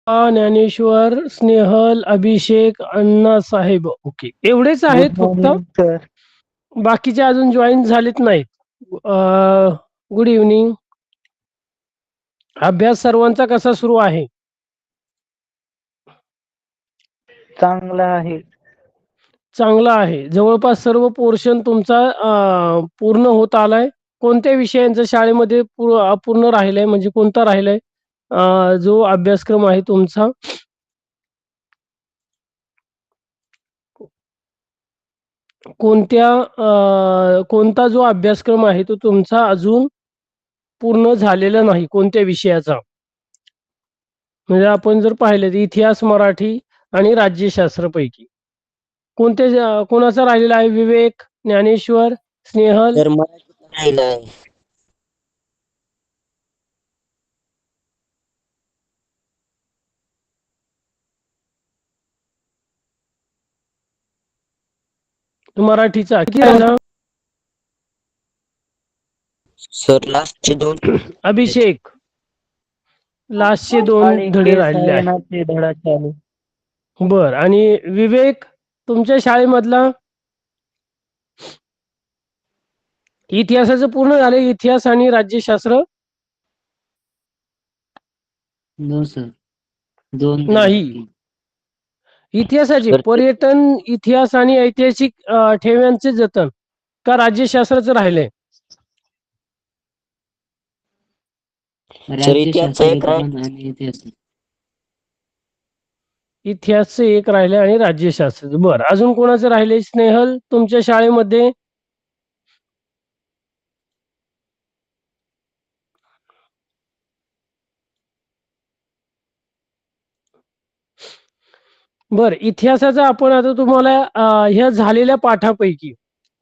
ज्ञानेश्वर, स्नेहल, अभिषेक, Annasaheb. Okay, एवढेच आहेत good फक्त. Morning sir. बाकीचे अजून जॉईन झालेत नाहीत. Good evening. अभ्यास सर्वांचा कसा सुरू आहे? चांगला आहे. चांगला आहे. जवळपास सर्व पोर्शन तुमचा पूर्ण होत आलाय. कोणत्या विषयांचं शाळेमध्ये अपूर्ण राहिलंय, म्हणजे कोणता राहिलाय जो अभ्यासक्रम आहे तुमचा? कोणता जो अभ्यासक्रम आहे तो तुमचा अजून पूर्ण झालेला नाही, कोणत्या विषयाचा? म्हणजे आपण जर पाहिलं तर इतिहास, मराठी आणि राज्यशास्त्र पैकी कोणाचा राहिलेला आहे? विवेक, ज्ञानेश्वर, स्नेहल? तर मराठीत राहिलं आहे. मराठीचा किती राहिला? सर लास्टचे 2 अभिषेक, लास्टचे 2 धडे साळिंखे राहिलेले आहे. सायनाचे धडा चालू. बर. आणि विवेक, तुमच्या शाळेमधला इतिहासाचं पूर्ण झाले? इतिहास आणि राज्यशास्त्र नो सर, 2 नाही. इतिहासाचे सर पर्यटन, इतिहास आणि ऐतिहासिक ठेव्यांचे जतन का राज्यशास्त्राचं राहिले? सर इतिहासचा एक इतिहासचं एक राहिले आणि राज्यशास्त्राचं. बरं, अजून कोणाचं राहिले? स्नेहल, तुमच्या शाळेमध्ये बर. इतिहासाचा आपण आता तुम्हाला ह्या झालेल्या पाठापैकी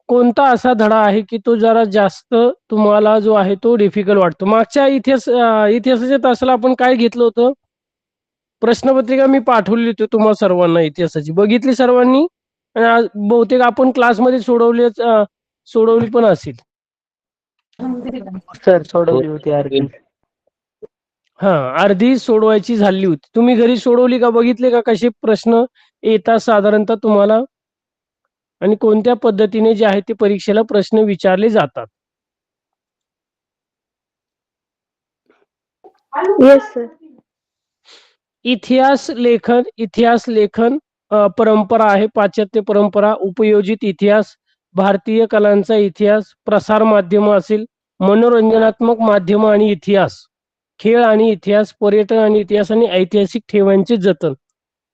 कोणता असा धडा आहे की तो जरा जास्त तुम्हाला जो आहे तो डिफिकल्ट वाटतो? मागच्या इतिहासाच्या तासाला आपण काय घेतलं होतं? प्रश्नपत्रिका मी पाठवली होती तुम्हाला सर्वांना इतिहासाची, बघितली सर्वांनी? आणि बहुतेक आपण क्लासमध्ये सोडवली पण असेल. सर सोडवली होती अर्धी. हा, अर्धी सोडवायची झाली होती. तुम्ही घरी सोडवली का? बघितले का कसे प्रश्न येतात साधारणतः तुम्हाला, आणि कोणत्या पद्धतीने जे आहे ते परीक्षेला प्रश्न विचारले जातात? Yes sir. इतिहास लेखन परंपरा आहे. पाश्चात्य परंपरा, उपयोजित इतिहास, भारतीय कलांचा इतिहास, प्रसार माध्यम असेल, मनोरंजनात्मक माध्यम आणि इतिहास, खेळ आणि इतिहास, पर्यटन आणि इतिहास, आणि ऐतिहासिक ठेव्यांचे जतन.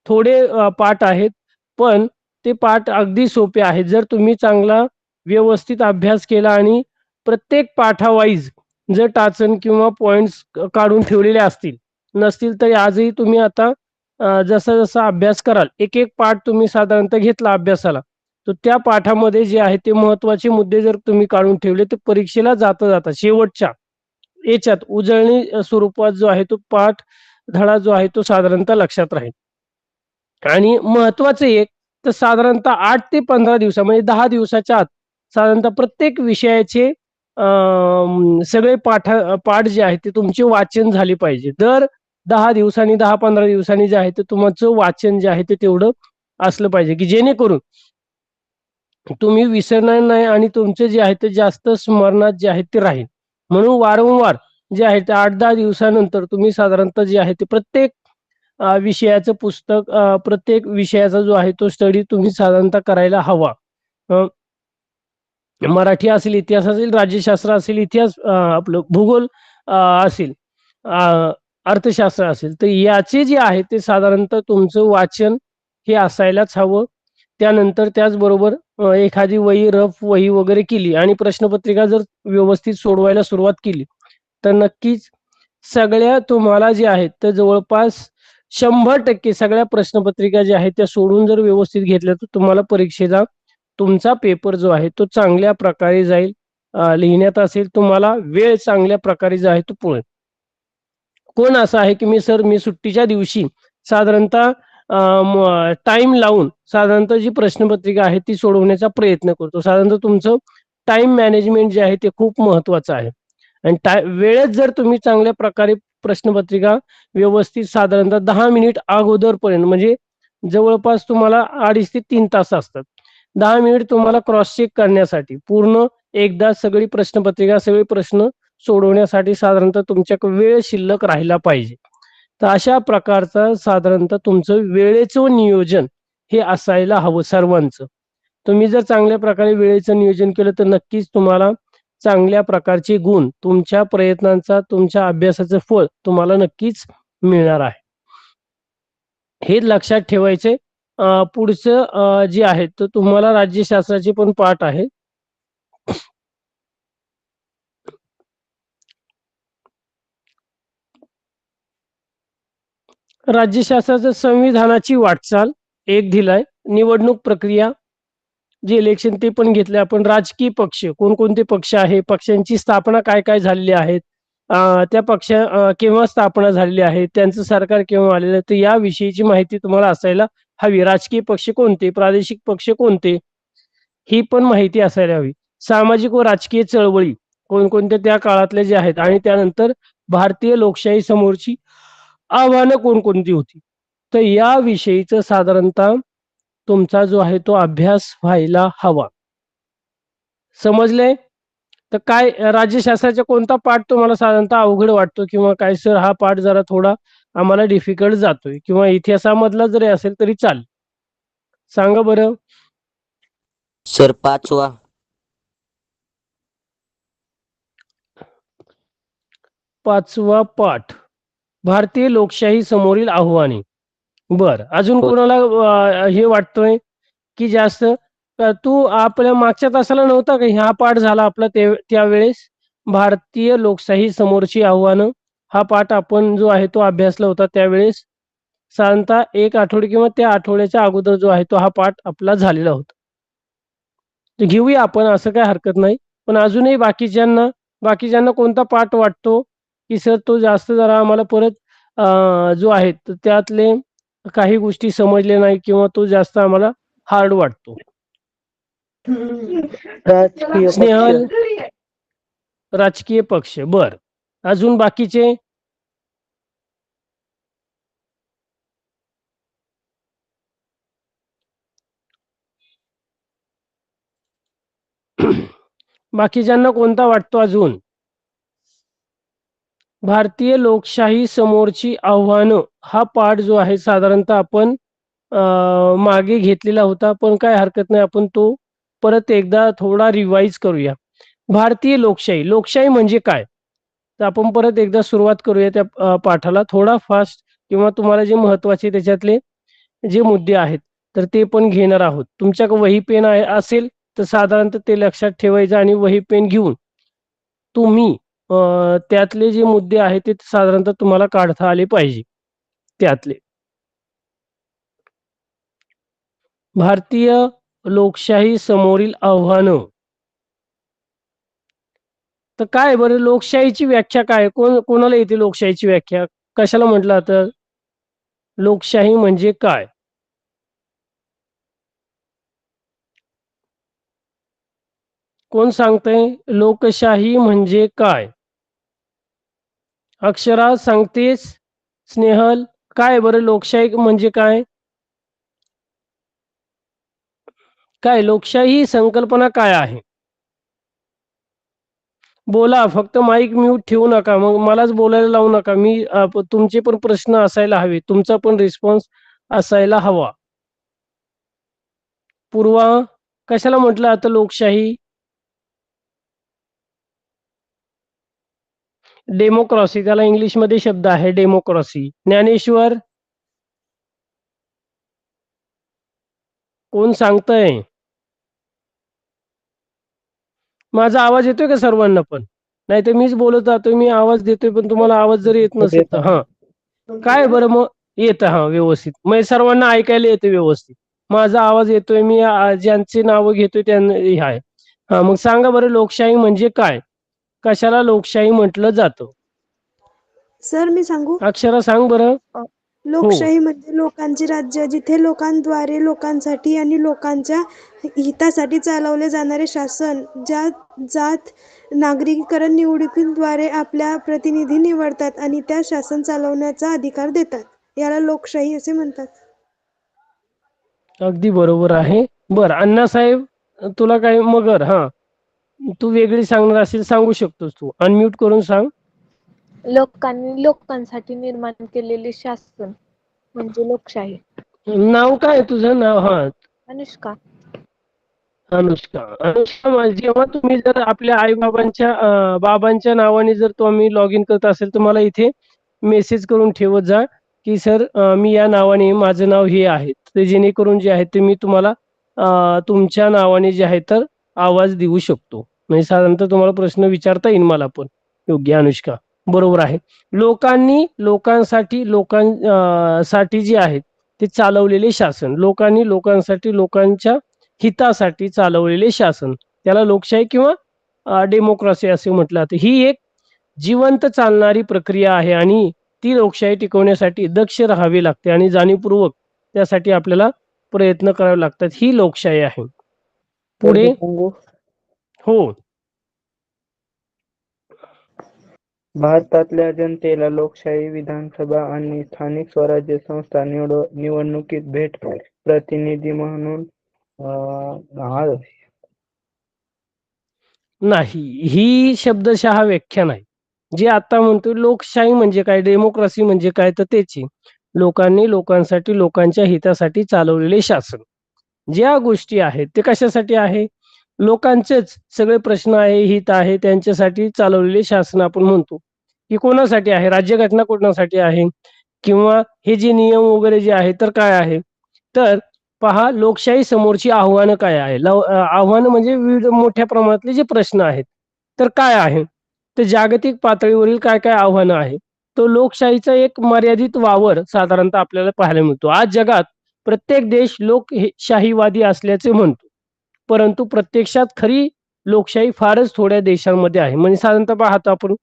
थोडे पाठ आहेत, पण ते पाठ अगदी सोपे आहेत जर तुम्ही चांगला व्यवस्थित अभ्यास केला आणि प्रत्येक पाठावाईज जर टाचन किंवा पॉइंट्स काढून ठेवलेले नसतील तरी आजही तुम्ही आता जसा जसा अभ्यास कराल, एक एक पाठ तुम्ही साधारणतः घेतला अभ्यासाला, तर त्या पाठामध्ये जे आहे ते महत्वाचे मुद्दे जर तुम्ही काढून ठेवले तर परीक्षेला जाता शेवटच्या याच्यात उजळणी स्वरूपात जो आहे तो पाठ धडा जो आहे तो साधारणतः लक्षात राहील. आणि महत्वाचं एक तर साधारणतः 8 ते 15 दिवसा म्हणजे 10 दिवसाच्या आत साधारणतः प्रत्येक विषयाचे सगळे पाठ जे आहे ते तुमचे वाचन झाले पाहिजे. दर 10 दिवसांनी 10-15 दिवसांनी जे आहे ते तुमचं वाचन जे आहे ते तेवढं असलं पाहिजे की जेणेकरून तुम्ही विसरणार नाही आणि तुमचे जे आहे ते जास्त स्मरणात जे आहे ते राहील. म्हणून वारंवार जे आहे ते 8-10 दिवसानंतर तुम्ही साधारणतः जे आहे ते प्रत्येक विषयाचं पुस्तक, प्रत्येक विषयाचा जो आहे तो स्टडी तुम्ही साधारणतः करायला हवा. मराठी असेल, इतिहास असेल, राज्यशास्त्र असेल, इतिहास आपलं भूगोल असेल, अर्थशास्त्र असेल, तर याचे जे आहे ते साधारणतः तुमचं वाचन हे असायलाच हवं. त्यानंतर त्याचबरोबर एखादी रफ वही वगैरे केली आणि प्रश्नपत्रिका जर व्यवस्थित सोडवायला सुरुवात केली तर नक्कीच सगळ्या तुम्हाला जे आहेत तर जवळपास 100% सगळ्या प्रश्नपत्रिका ज्या आहेत त्या सोडून जर व्यवस्थित घेतल्या तर तुम्हाला परीक्षेला तुमचा पेपर जो आहे तो चांगल्या प्रकारे जाईल. लिहिण्यात असेल तुम्हाला वेळ चांगल्या प्रकारे जो आहे तो पुरेल. कोण असं आहे की मी सुट्टीच्या दिवशी साधारणतः टाइम लावून साधारणतः जी प्रश्नपत्रिका आहे ती सोडवण्याचा प्रयत्न करतो. साधारणतः तुमचं टाइम मॅनेजमेंट जे आहे ते खूप महत्वाचं आहे. आणि वेळेत जर तुम्ही चांगल्या प्रकारे प्रश्नपत्रिका व्यवस्थित साधारणतः 10 मिनिट अगोदरपर्यंत, म्हणजे जवळपास तुम्हाला 2.5 ते 3 तास असतात. 10 मिनिट तुम्हाला क्रॉस चेक करण्यासाठी, पूर्ण एकदा सगळी प्रश्नपत्रिका, सगळे प्रश्न सोडवण्यासाठी साधारणतः तुमच्याकडे वेळ शिल्लक राहिला पाहिजे. तर अशा प्रकारचं साधारणतः तुमचं वेळेचं नियोजन हे असायला हवं सर्वांचं. तुम्ही जर चांगल्या प्रकारे वेळेचं नियोजन केलं तर नक्कीच तुम्हाला चांगल्या प्रकारचे गुण, तुमच्या प्रयत्नांचा, तुमच्या अभ्यासाचं फळ तुम्हाला नक्कीच मिळणार आहे. हे लक्षात ठेवायचे. पुढचं जे आहे तर तुम्हाला राज्यशास्त्राचे पण पाठ आहे. राज्यशास्त्राचं संविधानाची वाटचाल एक दिलाय. निवडणूक प्रक्रिया, जे इलेक्शन ते पण घेतले आपण. राजकीय पक्ष, कोणकोणते पक्ष आहे, पक्षांची स्थापना काय काय झालेली आहेत, त्या पक्ष केव्हा स्थापना झालेली आहे, त्यांचं सरकार केव्हा आलेलं आहे, तर याविषयीची माहिती तुम्हाला असायला हवी. राजकीय पक्ष कोणते, प्रादेशिक पक्ष कोणते, ही पण माहिती असायला हवी. सामाजिक व राजकीय चळवळी कोणकोणत्या त्या काळातल्या जे आहेत, आणि त्यानंतर भारतीय लोकशाही समोरची आव्हानं कोणकोणती होती, तर याविषयीचं साधारणतः तुमचा जो आहे तो अभ्यास व्हायला हवा. समजले? तर काय राज्यशास्त्राचा कोणता पाठ तुम्हाला साधारणतः अवघड वाटतो, किंवा काय सर हा पाठ जरा थोडा आम्हाला डिफिकल्ट जातोय, किंवा इतिहासामधला जरी असेल तरी चालेल, सांगा बरं. सर 5वा. 5वा पाठ, भारतीय लोकशाही समोरील आव्हाने. बर, अजून हो. कोणाला हे वाटतोय की जास्त? तू आपल्या मागच्या तासाला नव्हता का हा पाठ झाला आपला त्यावेळेस? भारतीय लोकशाही समोरची आव्हानं हा पाठ आपण जो आहे तो अभ्यासला होता त्यावेळेस. साधारणतः एक आठवडे किंवा त्या आठवड्याच्या अगोदर जो आहे तो हा पाठ आपला झालेला होता. तर घेऊया आपण, असं काय हरकत नाही. पण अजूनही बाकीच्यांना कोणता पाठ वाटतो की सर तो जास्त जरा आम्हाला परत जो आहे तर त्यातले काही गोष्टी समजले नाही, किंवा तो जास्त आम्हाला हार्ड वाटतो? राजकीय स्नेहल, पक्ष. राजकीय पक्ष. बर, अजून बाकीचे? बाकीच्यांना कोणता वाटतो अजून? भारतीय लोकशाही समोरची आव्हानं हा पाठ जो आहे साधारणतः आपण मागे घेतलेला होता, पण काय हरकत नाही, आपण तो परत एकदा थोडा रिवाइज करूया. भारतीय लोकशाही, लोकशाही म्हणजे काय, तर आपण परत एकदा सुरुवात करूया त्या पाठाला. थोडा फास्ट, किंवा तुम्हाला जे महत्वाचे त्याच्यातले जे मुद्दे आहेत तर ते पण घेणार आहोत. तुमच्याकडे वही पेन असेल तर साधारणतः ते लक्षात ठेवायचं, आणि वही पेन घेऊन तुम्ही त्यातले जे मुद्दे आहेत ते साधारणतः तुम्हाला काढता आले पाहिजे त्यातले. भारतीय लोकशाही समोरील आव्हानं. तर काय बरं, लोकशाहीची व्याख्या काय? कोणाला येते लोकशाहीची व्याख्या? कशाला म्हटलं तर लोकशाही म्हणजे काय? कोण सांगतंय लोकशाही म्हणजे काय? अक्षरा सांगतेस? स्नेहल, काय बरं लोकशाही म्हणजे काय? काय लोकशाही ही संकल्पना काय आहे? बोला, फक्त माईक म्यूट ठेवू नका, मग मलाच बोलायला लावू नका. तुमचे पण प्रश्न असायला हवे, तुमचा पण रिस्पॉन्स असायला हवा. पूर्वा, कशाला म्हटलं आता लोकशाही? डेमोक्रॉसी, त्याला इंग्लिशमध्ये शब्द आहे डेमोक्रॉसी. ज्ञानेश्वर, कोण सांगतंय? माझा आवाज येतोय का सर्वांना पण? नाही तर मीच बोलत जातोय, मी आवाज देतोय पण तुम्हाला आवाज जरी येत नसेल तर हा काय बरं, मग येतं हा व्यवस्थित, मग सर्वांना ऐकायला येतं व्यवस्थित. माझा आवाज येतोय, मी ज्यांची नावं घेतोय त्यांना हे आहे. हा, मग सांगा बरं लोकशाही म्हणजे काय, कशाला लोकशाही म्हटलं जातं? सर मी सांगू? अक्षरा सांग बरं. हो. लोकशाही म्हणजे लोकांचे राज्य, जिथे लोकांद्वारे लोकांसाठी आणि लोकांच्या हितासाठी चालवले जाणारे शासन. ज्यात नागरिकरण निवडणुकीद्वारे आपल्या प्रतिनिधी निवडतात आणि त्या शासन चालवण्याचा अधिकार देतात. याला लोकशाही असे म्हणतात. अगदी बरोबर आहे. बरं अण्णासाहेब, तुला काही मगर तू वेगळी सांगणार असेल सांगू शकतोस, तू अनम्यूट करून सांग. लोकांनी लोकांसाठी निर्माण केलेले शासन म्हणजे लोकशाही. नाव काय आहे तुझं नाव? अनुष्का. अनुष्का. अनुष्का, जेव्हा तुम्ही जर आपल्या आई बाबांच्या नावाने जर तुम्ही लॉग इन करत असेल तर मला इथे मेसेज करून ठेवत जा की सर मी या नावाने, माझं नाव हे आहे, ते जेणेकरून जे आहे ते मी तुम्हाला तुमच्या नावाने जे आहे तर आवाज देऊ शकतो. म्हणजे साधारणतः तुम्हाला प्रश्न विचारता येईल मला पण. योग्य अनुष्का, बरोबर आहे. लोकांनी लोकांसाठी साठी जे आहे ते चालवलेले शासन. लोकांनी लोकांसाठी लोकांच्या हितासाठी चालवलेले शासन, त्याला लोकशाही किंवा डेमोक्रेसी असे म्हटलं जाते. ही एक जिवंत चालणारी प्रक्रिया आहे आणि ती लोकशाही टिकवण्यासाठी दक्ष राहावे लागते आणि जाणीवपूर्वक त्यासाठी आपल्याला प्रयत्न करावे लागतात. ही लोकशाही आहे. पुढे. सांगू? हो. भारतातल्या जनतेला लोकशाही विधानसभा आणि स्थानिक स्वराज्य संस्था निवडणुकीत भेट प्रतिनिधी म्हणून नाही, ही शब्दशः व्याख्या नाही. जे आता म्हणतो लोकशाही म्हणजे काय, डेमोक्रेसी म्हणजे काय, तर त्याची लोकांनी लोकांसाठी लोकांच्या हितासाठी चालवलेले शासन. ज्या गोष्टी आहेत ते कशासाठी आहे, लोकांचेच सगळे प्रश्न आहे, हित आहे, त्यांच्यासाठी चालवलेले शासन आपण म्हणतो. की कोणासाठी आहे, राज्यघटना कोणासाठी आहे, किंवा हे जे नियम वगैरे जे आहे तर काय आहे. तर पहा, लोकशाही समोरची आव्हानं काय आहे. आव्हानं म्हणजे विविध मोठ्या प्रमाणातले जे प्रश्न आहेत तर काय आहे, तर जागतिक पातळीवरील काय काय आव्हानं आहे. तो लोकशाहीचा एक मर्यादित वावर साधारणतः आपल्याला पाहायला मिळतो. आज जगात प्रत्येक देश लोकशाहीवादी असल्याचे म्हणतो, परंतु प्रत्यक्षात खरी लोकशाही फारच थोड्या देशांमध्ये आहे. म्हणजे साधारणतः पाहतो आपण,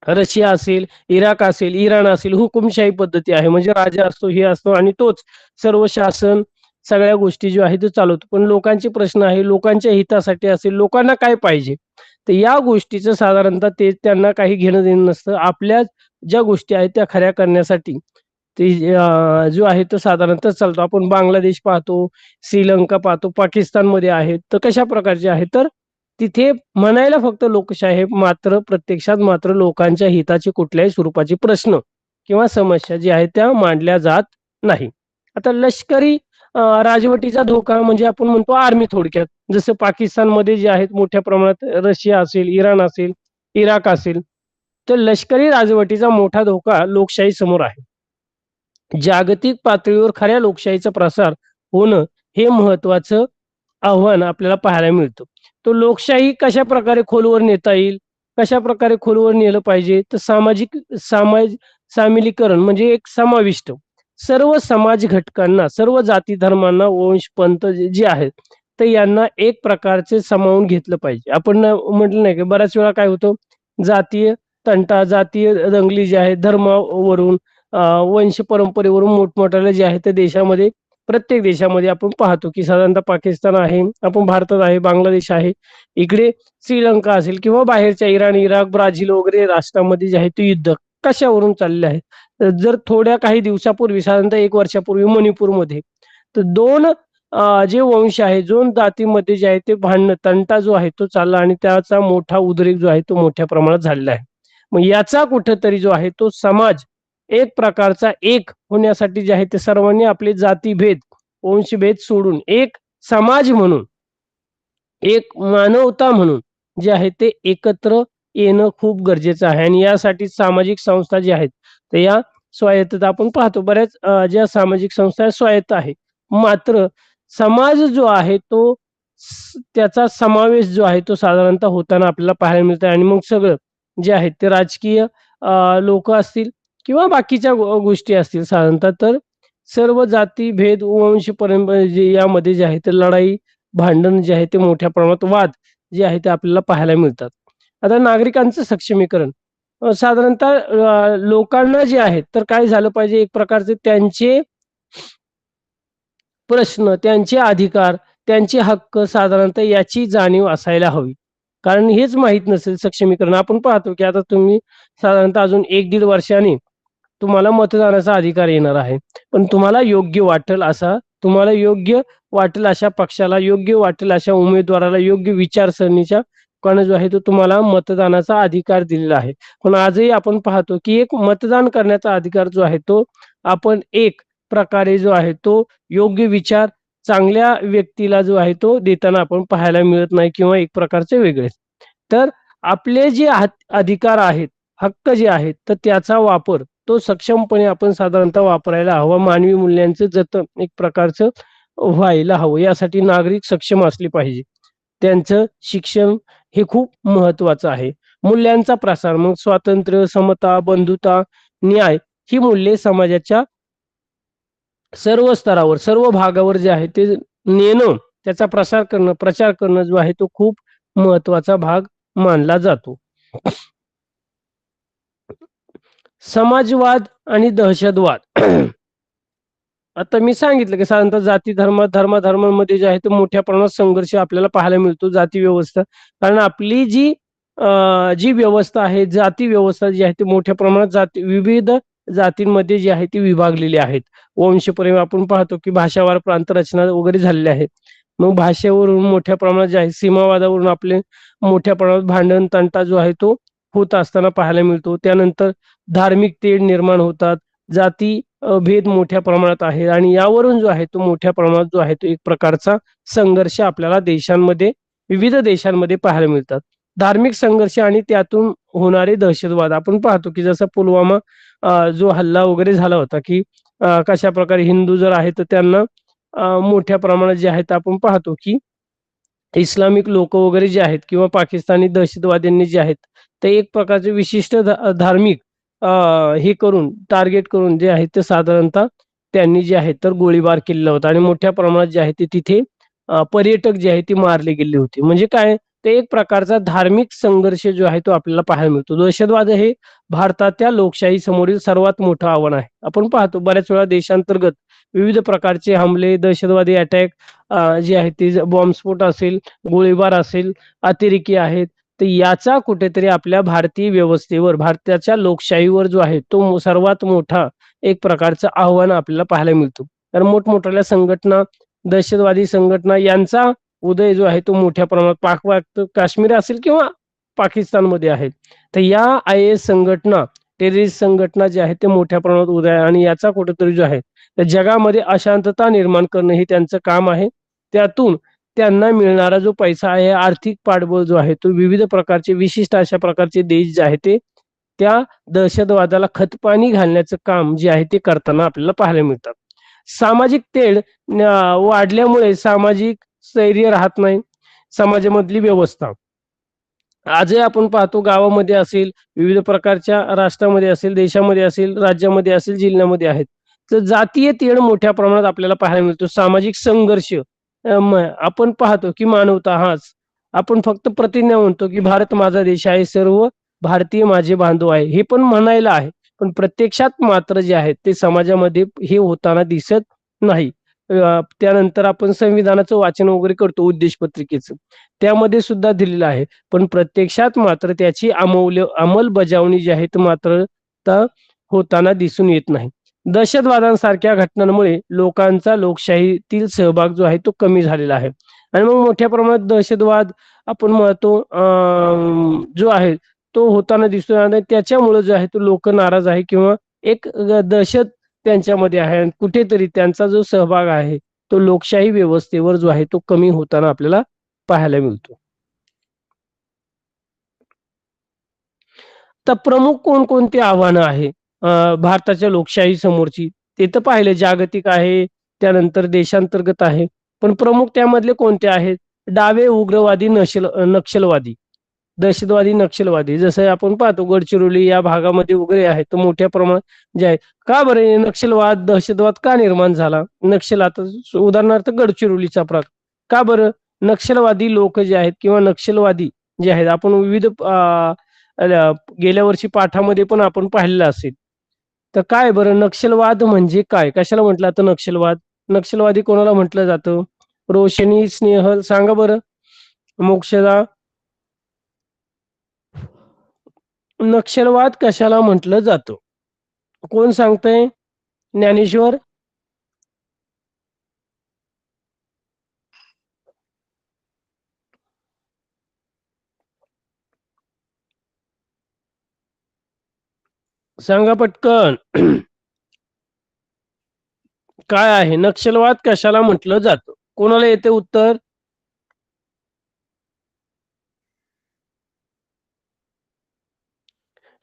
रशिया असेल, इराक असेल, इराण असेल, हुकुमशाही पद्धती आहे. म्हणजे राजा असतो, हे असतो आणि तोच सर्व शासन सगळ्या गोष्टी ज्या आहेत ते चालवतो. पण लोकांचे प्रश्न आहे, लोकांच्या हितासाठी असेल, लोकांना काय पाहिजे, तर या गोष्टीचं साधारणतः ते त्यांना काही घेणं देणं नसतं. आपल्या ज्या गोष्टी आहेत त्या खऱ्या करण्यासाठी ते जो आहे तो साधारणतः चालतो. आपण बांगलादेश पाहतो, श्रीलंका पाहतो, पाकिस्तानमध्ये आहेत. तर कशा प्रकारचे आहे, तर तिथे म्हणायला फक्त लोकशाही आहे, मात्र प्रत्यक्षात मात्र लोकांच्या हिताचे कुठल्याही स्वरूपाचे प्रश्न किंवा समस्या ज्या आहेत त्या मांडल्या जात नाही. आता लष्करी राजवटीचा धोका म्हणजे आपण म्हणतो आर्मी, थोडक्यात जसं पाकिस्तानमध्ये जे आहेत मोठ्या प्रमाणात रशिया असेल, इराण असेल, इराक असेल, तर लष्करी राजवटीचा मोठा धोका लोकशाही समोर आहे. जागतिक पातळीवर खऱ्या लोकशाहीचा प्रसार होणं हे महत्वाचं आव्हान आपल्याला पाहायला मिळतं. तो लोकशाही कशा प्रकारे खोलवर नेता येईल, कशा प्रकारे खोलवर नेलं पाहिजे, तर सामिलीकरण म्हणजे एक समाविष्ट सर्व समाज घटकांना, सर्व जाती धर्मांना, वंश पंथ जे आहेत तर यांना एक प्रकारचे सामावून घेतलं पाहिजे. आपण म्हटलं नाही की बऱ्याच वेळा काय होतं, जातीय तंटा, जातीय दंगली जे आहेत, धर्मावरून वंश परंपरेवरून मोठमोठ्याला जे आहे त्या देशामध्ये, प्रत्येक देशामध्ये आपण पाहतो की साधारणतः पाकिस्तान आहे, आपण भारतात आहे, बांगलादेश आहे, इकडे श्रीलंका असेल किंवा बाहेरच्या इराण, इराक, ब्राझील वगैरे राष्ट्रामध्ये जे आहे ते युद्ध कशावरून चालले आहे. जर थोड्या काही दिवसापूर्वी, साधारणतः 1 वर्षापूर्वी मणिपूरमध्ये तर दोन जे वंश आहे, दोन जातीमध्ये जे आहे ते भांडण, तंटा जो आहे तो चालला आणि त्याचा मोठा उद्रेक जो आहे तो मोठ्या प्रमाणात झालेला आहे. मग याचा कुठेतरी जो आहे तो समाज एक प्रकारचा एक होण्यासाठी जे आहे ते सर्वांनी आपले जातीभेद, वंशभेद सोडून एक समाज म्हणून, एक मानवता म्हणून जे आहे ते एकत्र येणं खूप गरजेचं आहे. आणि यासाठी सामाजिक संस्था ज्या आहेत तर या स्वायत्तता आपण पाहतो, बऱ्याच ज्या सामाजिक संस्था स्वायत्त आहे, मात्र समाज जो आहे तो त्याचा समावेश जो आहे तो साधारणतः होताना आपल्याला पाहायला मिळतं. आणि मग सगळं जे आहेत ते राजकीय लोक असतील किंवा बाकीच्या गोष्टी असतील साधारणतः, तर सर्व जाती भेद, वंश परंपरा जे यामध्ये जे आहे ते लढाई, भांडण जे आहे ते मोठ्या प्रमाणात, वाद जे आहे ते आपल्याला पाहायला मिळतात. आता नागरिकांचं सक्षमीकरण, साधारणतः लोकांना जे आहेत तर काय झालं पाहिजे, एक प्रकारचे त्यांचे प्रश्न, त्यांचे अधिकार, त्यांचे हक्क साधारणतः याची जाणीव असायला हवी. कारण हेच माहीत नसेल सक्षमीकरण. आपण पाहतो की आता तुम्ही साधारणतः अजून 1-1.5 वर्षांनी तुम्हाला मतदानाचा अधिकार येणार आहे. पण तुम्हाला योग्य वाटेल असा, तुम्हाला योग्य वाटेल अशा पक्षाला, योग्य वाटेल अशा उमेदवाराला, योग्य विचारसरणीच्या लोकांना जो आहे तो तुम्हाला मतदानाचा अधिकार दिलेला आहे. पण आजही आपण पाहतो की एक मतदान करण्याचा अधिकार जो आहे तो आपण एक प्रकारे जो आहे तो योग्य विचार चांगल्या व्यक्तीला जो आहे तो देताना आपण पाहायला मिळत नाही किंवा एक प्रकारचे वेगळेच. तर आपले जे अधिकार आहेत, हक्क जे आहेत, तर त्याचा वापर तो सक्षमपणे आपण साधारणतः वापरायला हवा. मानवी मूल्यांचं जतन एक प्रकारचं व्हायला हवं. यासाठी नागरिक सक्षम असले पाहिजे. त्यांचं शिक्षण हे खूप महत्वाचं आहे. मूल्यांचा प्रसार, मग स्वातंत्र्य, समता, बंधुता, न्याय ही मूल्ये समाजाच्या सर्व स्तरावर, सर्व भागावर जे आहे ते नेणं, त्याचा प्रसार करणं, प्रचार करणं जो आहे तो खूप महत्वाचा भाग मानला जातो. समाजवाद आणि दहशतवाद. आता मी सांगितलं की साधारणतः जाती धर्मांमध्ये जे आहे ते मोठ्या प्रमाणात संघर्ष आपल्याला पाहायला मिळतो. जाती व्यवस्था, कारण आपली जी व्यवस्था आहे, जाती व्यवस्था जी आहे ती मोठ्या प्रमाणात विविध जातींमध्ये जी आहे ती विभागलेली आहेत. वंशपरिवार आपण पाहतो की भाषावार प्रांत रचना वगैरे झालेल्या आहेत. मग भाषेवरून मोठ्या प्रमाणात जे आहे सीमावादावरून आपले मोठ्या प्रमाणात भांडण तंटा जो आहे तो होत असताना पाहायला मिळतो. त्यानंतर धार्मिक तेढ निर्माण होतात, जाती भेद मोठ्या प्रमाणात आहे आणि यावरून जो आहे तो मोठ्या प्रमाणात जो आहे तो एक प्रकारचा संघर्ष आपल्याला विविध देशांमध्ये पाहायला मिळतात. धार्मिक संघर्ष आणि त्यातून होणारे दहशतवाद आपण पाहतो की जसं पुलवामा जो हल्ला वगैरे झाला होता की कशा प्रकारे हिंदू जर आहे तर त्यांना मोठ्या प्रमाणात जे आहेत आपण पाहतो की इस्लामिक लोक वगैरे जे आहेत किंवा पाकिस्तानी दहशतवाद्यांनी जे आहेत ते एक प्रकारचे विशिष्ट धार्मिक हे करून टार्गेट करून जे आहे ते साधारणतः त्यांनी जे आहे तर गोळीबार केलेला होता आणि मोठ्या प्रमाणात जे आहे ते तिथे पर्यटक जे आहे ते मारले गेले होते. म्हणजे काय, ते एक प्रकारचा धार्मिक संघर्ष जो आहे तो आपल्याला पाहायला मिळतो. दहशतवाद हे भारताच्या लोकशाही समोरील सर्वात मोठं आव्हान आहे. आपण पाहतो बऱ्याच वेळा देशांतर्गत विविध प्रकारचे हमले, दहशतवादी अटॅक जे आहेत ते बॉम्बस्फोट असेल, गोळीबार असेल, अतिरेकी आहेत. तर याचा कुठेतरी आपल्या भारतीय व्यवस्थेवर, भारताच्या लोकशाहीवर जो आहे तो सर्वात मोठा एक प्रकारचं आव्हान आपल्याला पाहायला मिळतो. तर मोठमोठ्या संघटना, दहशतवादी संघटना यांचा उदय जो आहे तो मोठ्या प्रमाणात काश्मीर असेल किंवा पाकिस्तानमध्ये आहे. तर या IS संघटना, टेररिस्ट संघटना जे आहेत ते मोठ्या प्रमाणात उदय आहे आणि याचा कुठेतरी जो आहे तर जगामध्ये अशांतता निर्माण करणं हे त्यांचं काम आहे. त्यातून त्यांना मिळणारा जो पैसा आहे, आर्थिक पाठबळ जो आहे तो विविध प्रकारचे विशिष्ट अशा प्रकारचे देश जे आहे ते त्या दहशतवादाला खतपाणी घालण्याचं काम जे आहे ते करताना आपल्याला पाहायला मिळतात. सामाजिक तेढ वाढल्यामुळे सामाजिक स्थैर्य राहत नाही. समाजामधली व्यवस्था आजही आपण पाहतो, गावामध्ये असेल, विविध प्रकारच्या राष्ट्रामध्ये असेल, देशामध्ये असेल, राज्यामध्ये असेल, जिल्ह्यामध्ये आहेत, तर जातीय तेढ मोठ्या प्रमाणात आपल्याला पाहायला मिळतो. सामाजिक संघर्ष आपण पाहतो की मानवता हाच, आपण फक्त प्रतिज्ञा म्हणतो की भारत माझा देश आहे, सर्व भारतीय माझे बांधव आहे, हे पण म्हणायला आहे, पण प्रत्यक्षात मात्र जे आहे ते समाजामध्ये हे होताना दिसत नाही. त्यानंतर आपण संविधानाचं वाचन वगैरे करतो, उद्देश पत्रिकेचं, त्यामध्ये सुद्धा दिलेलं आहे, पण प्रत्यक्षात मात्र त्याची अंमलबजावणी जी आहे मात्र होताना दिसून येत नाही. दहशतवादांसारख्या घटनांमुळे लोकांचा लोकशाहीतील सहभाग जो आहे तो कमी झालेला आहे आणि मग मोठ्या प्रमाणात दहशतवाद आपण म्हणतो जो आहे तो होताना दिसून आला. त्याच्यामुळे जो आहे तो लोक नाराज आहे किंवा एक दहशत त्यांच्यामध्ये आहे आणि कुठेतरी त्यांचा जो सहभाग आहे तो लोकशाही व्यवस्थेवर जो आहे तो कमी होताना आपल्याला पाहायला मिळतो. तर प्रमुख कोणकोणती आव्हानं आहे भारताच्या लोकशाही समोरची, ते तर पाहिलं, जागतिक आहे, त्यानंतर देशांतर्गत आहे, पण प्रमुख त्यामधले कोणते आहेत? डावे, उग्रवादी, नक्षलवादी, दहशतवादी, नक्षलवादी. जसं आपण पाहतो गडचिरोली या भागामध्ये वगैरे आहे तर मोठ्या प्रमाणात जे आहे. का बरं नक्षलवाद, दहशतवाद का निर्माण झाला? नक्षल, आता उदाहरणार्थ गडचिरोलीचा प्रकार, का बरं नक्षलवादी लोक जे आहेत किंवा नक्षलवादी जे आहेत, आपण विविध गेल्या वर्षी पाठामध्ये पण आपण पाहिलेलं असेल. तर काय बरं नक्षलवाद म्हणजे काय? कशाला म्हटलं जातं नक्षलवाद? नक्षलवादी कोणाला म्हटलं जातं? रोशनी, स्नेहल सांगा बरं. मोक्षदा, नक्षलवाद कशाला म्हटलं जातं? कोण सांगतंय? ज्ञानेश्वर? सांगा पटकन. काय आहे नक्षलवाद कशाला म्हटलं जातं? कोणाला येते उत्तर?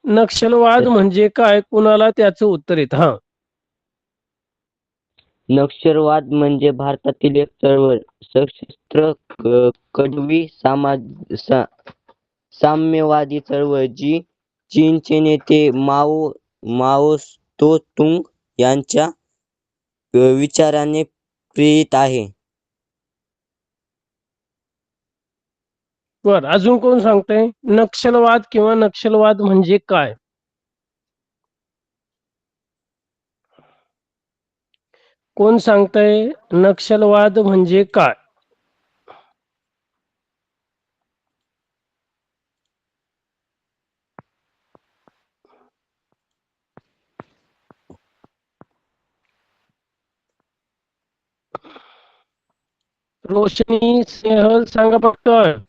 नक्षलवाद म्हणजे काय? कुणाला त्याचं उत्तर येतं? हा. नक्षलवाद म्हणजे भारतातील एक चळवळ सशस्त्र कडवी साम्यवादी चळवळ जी चीनचे नेते माओ त्से यांच्या विचाराने प्रेरित आहे. बर अजून कोण सांगतंय? नक्षलवाद किंवा नक्षलवाद म्हणजे काय? कोण सांगतंय नक्षलवाद म्हणजे काय? रोशनी, स्नेहल सांगा पटकन.